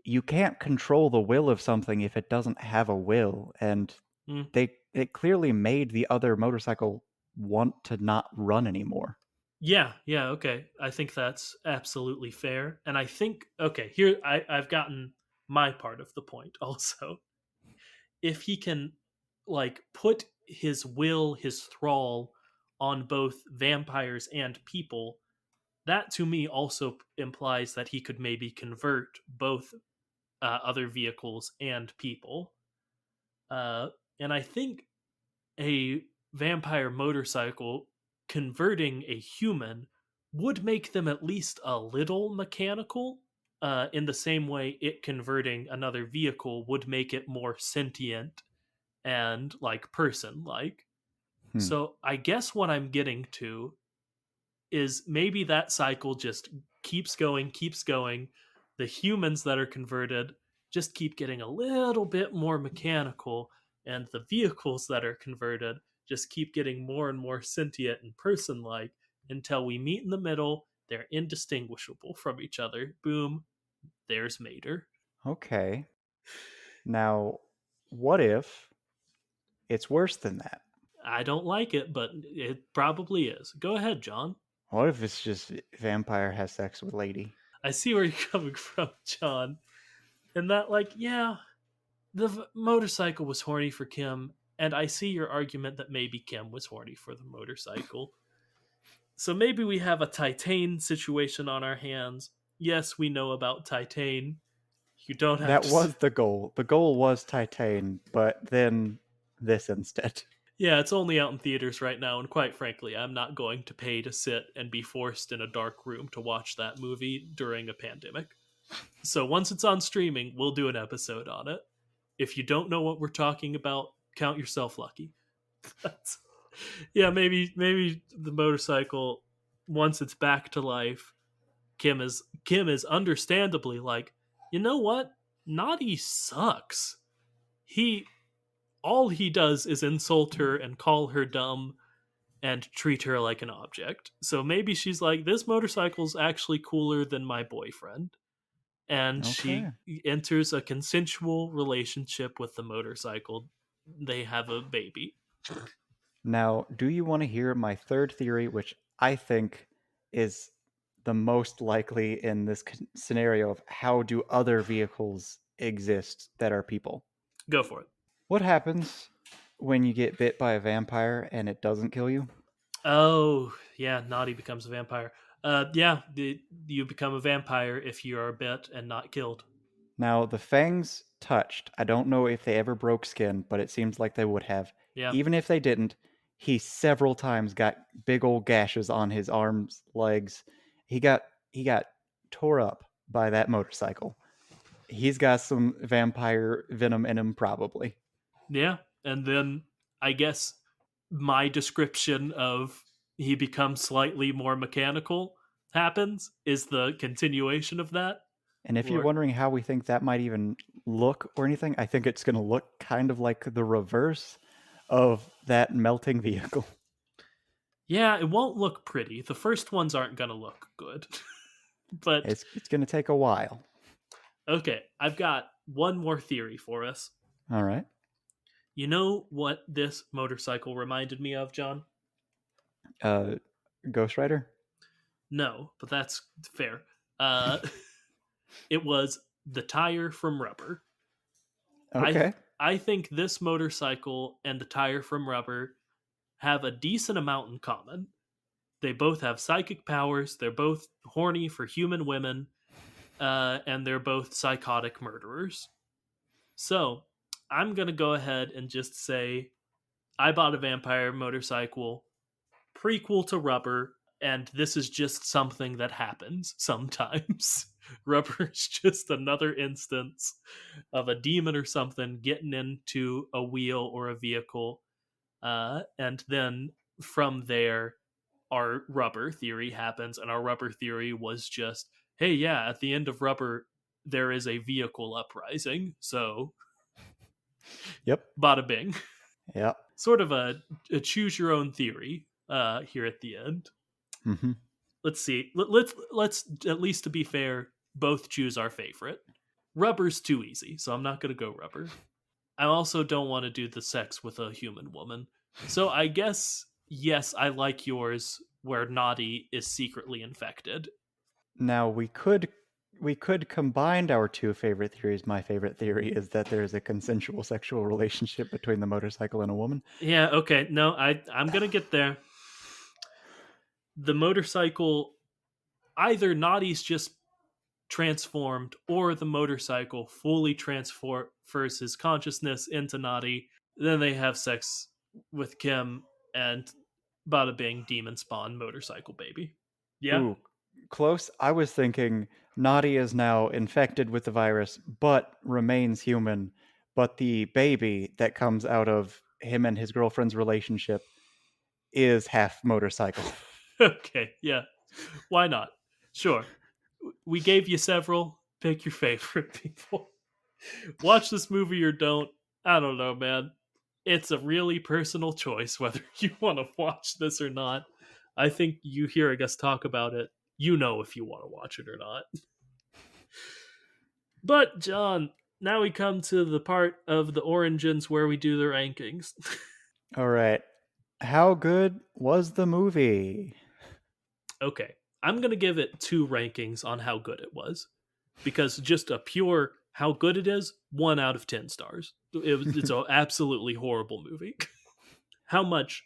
you can't control the will of something if it doesn't have a will, and Mm, it clearly made the other motorcycle want to not run anymore. yeah, yeah, okay. I think that's absolutely fair. And I think, okay, here I've gotten my part of the point also. If he can, like, put his will, his thrall on both vampires and people, that to me also implies that he could maybe convert both other vehicles and people. Uh, and I think a vampire motorcycle converting a human would make them at least a little mechanical. In the same way, it converting another vehicle would make it more sentient and like person like. Hmm. So I guess what I'm getting to is maybe that cycle just keeps going. The humans that are converted just keep getting a little bit more mechanical, and the vehicles that are converted just keep getting more and more sentient and person like until we meet in the middle. They're indistinguishable from each other. Boom, there's Mater. Okay. Now, what if it's worse than that? I don't like it, but it probably is. Go ahead, John. What if it's just vampire has sex with lady? I see where you're coming from, John. And that, like, yeah, the motorcycle was horny for Kim, and I see your argument that maybe Kim was horny for the motorcycle. So maybe we have a Titan situation on our hands. Yes, we know about Titan. You don't have That to. was the goal. The goal was Titan, but then this instead. Yeah, it's only out in theaters right now, and quite frankly, I'm not going to pay to sit and be forced in a dark room to watch that movie during a pandemic. So once it's on streaming, we'll do an episode on it. If you don't know what we're talking about, count yourself lucky. That's, yeah, maybe the motorcycle, once it's back to life, Kim is understandably like, you know what? Naughty sucks. He All he does is insult her and call her dumb and treat her like an object. So maybe she's like, this motorcycle's actually cooler than my boyfriend. And Okay. she enters a consensual relationship with the motorcycle. They have a baby. Now, do you want to hear my third theory, which I think is the most likely in this scenario of how do other vehicles exist that are people? Go for it. What happens when you get bit by a vampire and it doesn't kill you? Oh, yeah, Naughty becomes a vampire. Yeah, you become a vampire if you are bit and not killed. Now, the fangs touched. I don't know if they ever broke skin, but it seems like they would have. Yeah, Even if they didn't, he several times got big old gashes on his arms, legs. He got tore up by that motorcycle. He's got some vampire venom in him, probably. yeah. And then I guess my description of he becomes slightly more mechanical happens is the continuation of that. And if you're Or wondering how we think that might even look or anything, I think it's going to look kind of like the reverse of that melting vehicle. Yeah, it won't look pretty. The first ones aren't gonna look good. But It's going to take a while. okay, I've got one more theory for us. All right. You know what this motorcycle reminded me of, John? Uh, Ghost Rider. No, but that's fair. Uh, it was the tire from Rubber. I Okay. I think this motorcycle and the tire from Rubber have a decent amount in common. They both have psychic powers. They're both horny for human women, and they're both psychotic murderers. So I'm gonna go ahead and just say I bought a vampire motorcycle prequel to Rubber, and this is just something that happens sometimes. Rubber is just another instance of a demon or something getting into a wheel or a vehicle, and then from there, our Rubber theory happens, and our Rubber theory was just, hey, yeah, at the end of Rubber, there is a vehicle uprising, so Yep. bada bing. Yep. Sort of a choose your own theory here at the end. Mm-hmm. Let's see. Let's at least to be fair, both choose our favorite. Rubber's too easy, so I'm not gonna go Rubber. I also don't want to do the sex with a human woman. So I guess yes, I like yours where Naughty is secretly infected. Now we could combine our two favorite theories. My favorite theory is that there is a consensual sexual relationship between the motorcycle and a woman. Yeah, okay. No, I'm gonna get there. The motorcycle, either Naughty's just transformed or the motorcycle fully transfers his consciousness into Naughty. Then they have sex with Kim and bada bing, demon spawn motorcycle baby. Yeah? Ooh, close. I was thinking Naughty is now infected with the virus, but remains human. But the baby that comes out of him and his girlfriend's relationship is half motorcycle. Okay, yeah. Why not? Sure. We gave you several. Pick your favorite people. Watch this movie or don't. I don't know, man. It's a really personal choice whether you want to watch this or not. I think you hearing us talk about it, you know if you want to watch it or not. But, John, now we come to the part of the Origins where we do the rankings. All right. How good was the movie? Okay, I'm going to give it two rankings on how good it was. Because just a pure how good it is, 1 out of 10 stars. It's an absolutely horrible movie. How much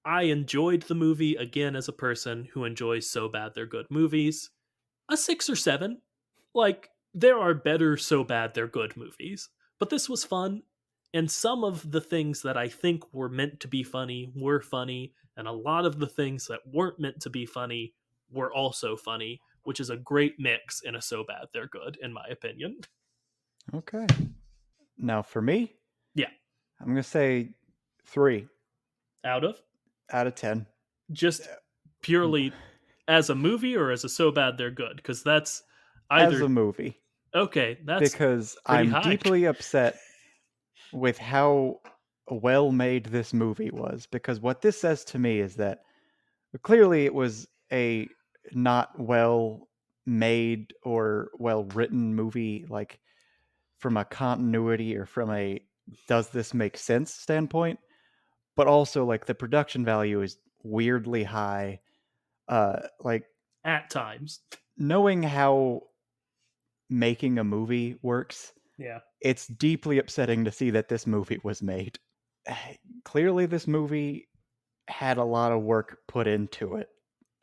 I enjoyed the movie, again, as a person who enjoys so bad they're good movies, a 6 or 7. Like, there are better so bad they're good movies, but this was fun. And some of the things that I think were meant to be funny were funny, and a lot of the things that weren't meant to be funny were also funny, which is a great mix in a so bad they're good, in my opinion. Okay. Now for me, Yeah, I'm going to say 3 out of out of 10. just purely as a movie or as a so bad they're good, because that's As either a movie, okay. That's because pretty I'm high. deeply upset with how well made this movie was. Because what this says to me is that clearly it was a not well made or well written movie, like from a continuity or from a does this make sense standpoint, but also like the production value is weirdly high. Like At times. knowing how making a movie works, Yeah. it's deeply upsetting to see that this movie was made. Clearly, this movie had a lot of work put into it.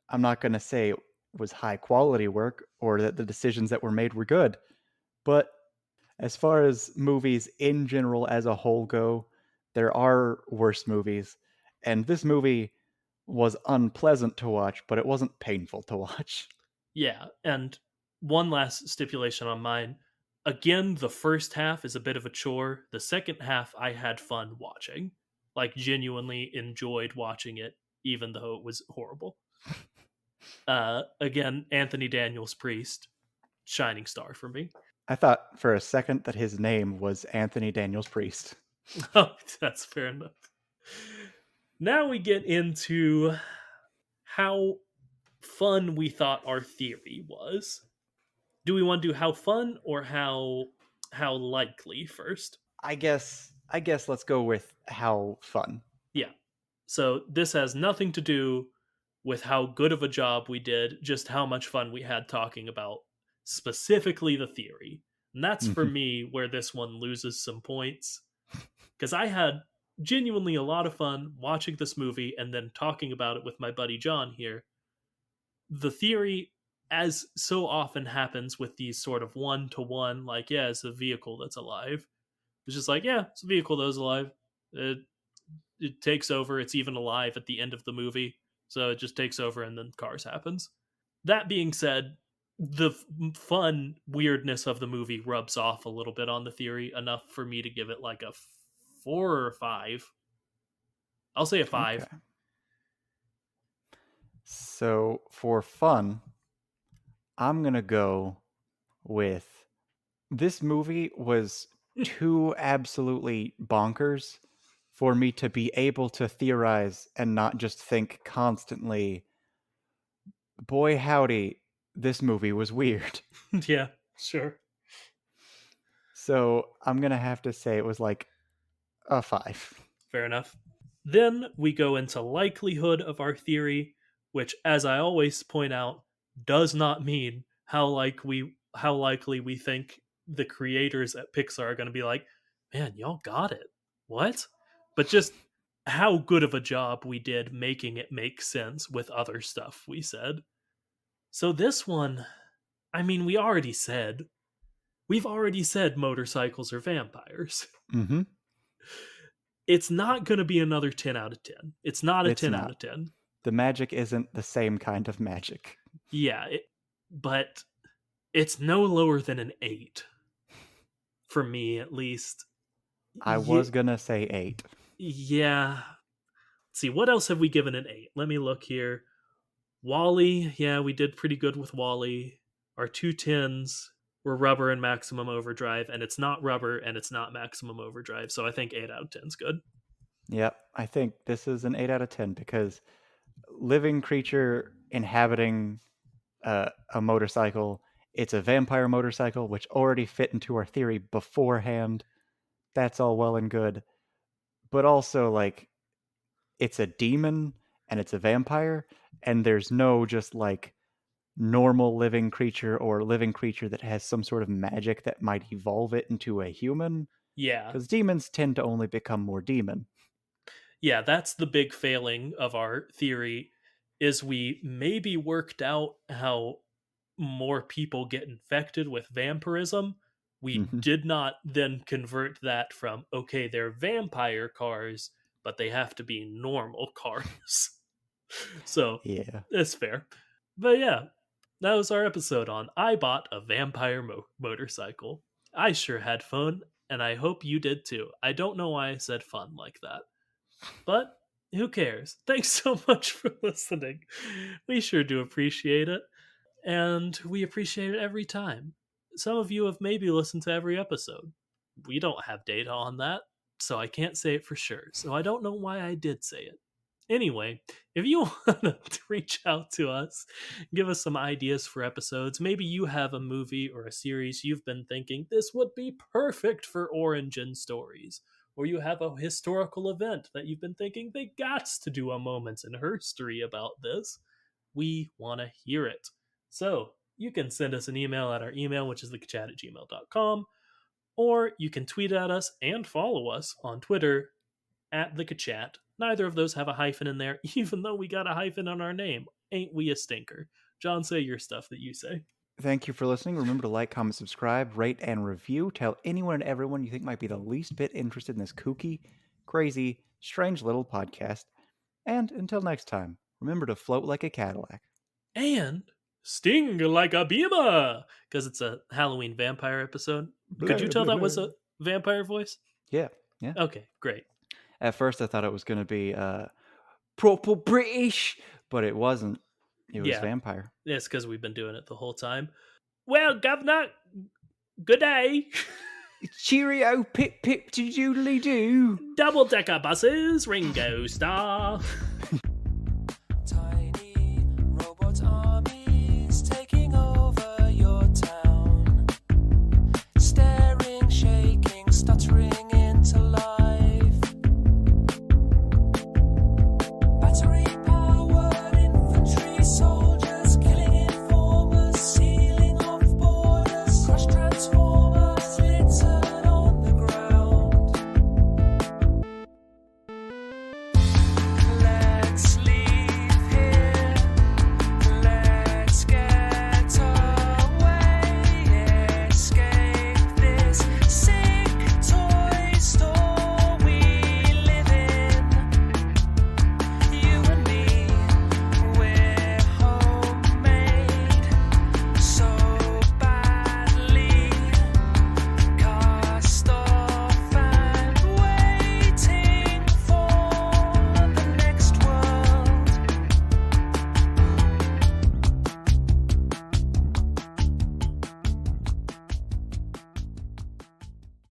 I'm not going to say it was high quality work or that the decisions that were made were good, but as far as movies in general as a whole go, there are worse movies, and this movie was unpleasant to watch, but it wasn't painful to watch. Yeah, and one last stipulation on mine. Again, the first half is a bit of a chore. The second half I had fun watching. Like genuinely enjoyed watching it even though it was horrible. Again, Anthony Daniels Priest, shining star for me. I thought for a second that his name was Anthony Daniels Priest. Oh, that's fair enough. Now we get into how fun we thought our theory was. Do we want to do how fun or how likely first? I guess let's go with how fun. Yeah. So this has nothing to do with how good of a job we did, just how much fun we had talking about specifically the theory. And that's for Mhm. me where this one loses some points. Because I had genuinely a lot of fun watching this movie and then talking about it with my buddy John here. The theory, as so often happens with these sort of one to one, like, yeah, it's a vehicle that's alive. It's just like, yeah, it's a vehicle that was alive. It takes over. It's even alive at the end of the movie. So it just takes over and then Cars happens. That being said, the fun weirdness of the movie rubs off a little bit on the theory enough for me to give it like a 4 or 5. I'll say a Okay. 5. So for fun, I'm gonna go with this movie was too absolutely bonkers for me to be able to theorize and not just think constantly, boy howdy, this movie was weird. Yeah, sure. So I'm gonna have to say it was like a 5. Fair enough. Then we go into likelihood of our theory, which, as I always point out, does not mean how likely we think the creators at Pixar are going to be like, man, y'all got it. What? But just how good of a job we did making it make sense with other stuff we said. So this one, I mean, we've already said motorcycles are vampires. Mm-hmm. It's not going to be another 10 out of 10. It's not a It's 10 out not. of 10. The magic isn't the same kind of magic. Yeah, but it's no lower than an 8 for me at least. I was gonna say 8. Yeah. Let's see, what else have we given an 8? Let me look here. Wally, yeah, we did pretty good with Wally. Our two tens were Rubber and Maximum Overdrive, and it's not Rubber and it's not Maximum Overdrive, so I think 8 out of 10 is good. Yep, I think this is an 8 out of 10 because living creature inhabiting a motorcycle, it's a vampire motorcycle, which already fit into our theory beforehand. That's all well and good. But also, like, it's a demon and it's a vampire, and there's no just like normal living creature or living creature that has some sort of magic that might evolve it into a human. Yeah. Because demons tend to only become more demon. Yeah, that's the big failing of our theory is we maybe worked out how more people get infected with vampirism. We Mhm. did not then convert that from okay, they're vampire cars, but they have to be normal cars. So Yeah. it's fair. But yeah, that was our episode on I bought a vampire motorcycle. I sure had fun, and I hope you did too. I don't know why I said fun like that. But who cares? Thanks so much for listening. We sure do appreciate it. And we appreciate it every time. Some of you have maybe listened to every episode. We don't have data on that, so I can't say it for sure. So I don't know why I did say it. Anyway, if you want to reach out to us, give us some ideas for episodes. Maybe you have a movie or a series you've been thinking this would be perfect for origin stories, or you have a historical event that you've been thinking they got to do a moments in herstory about this. We want to hear it. So you can send us an email at our email, which is thekachat@gmail.com, or you can tweet at us and follow us on Twitter at thekachat. Neither of those have a hyphen in there, even though we got a hyphen on our name. Ain't we a stinker? John, say your stuff that you say. Thank you for listening. Remember to like, comment, subscribe, rate, and review. Tell anyone and everyone you think might be the least bit interested in this kooky, crazy, strange little podcast. And until next time, remember to float like a Cadillac. And sting like a beamer! Because it's a Halloween vampire episode. Could you Blah, tell blah, that was blah. a vampire voice? Yeah, yeah. Okay, great. At first, I thought it was going to be proper British, but it wasn't. It was Yeah, vampire. it's because we've been doing it the whole time. Well, Governor, good day. Cheerio, pip pip to doodly doo. Double decker buses, Ringo Starr.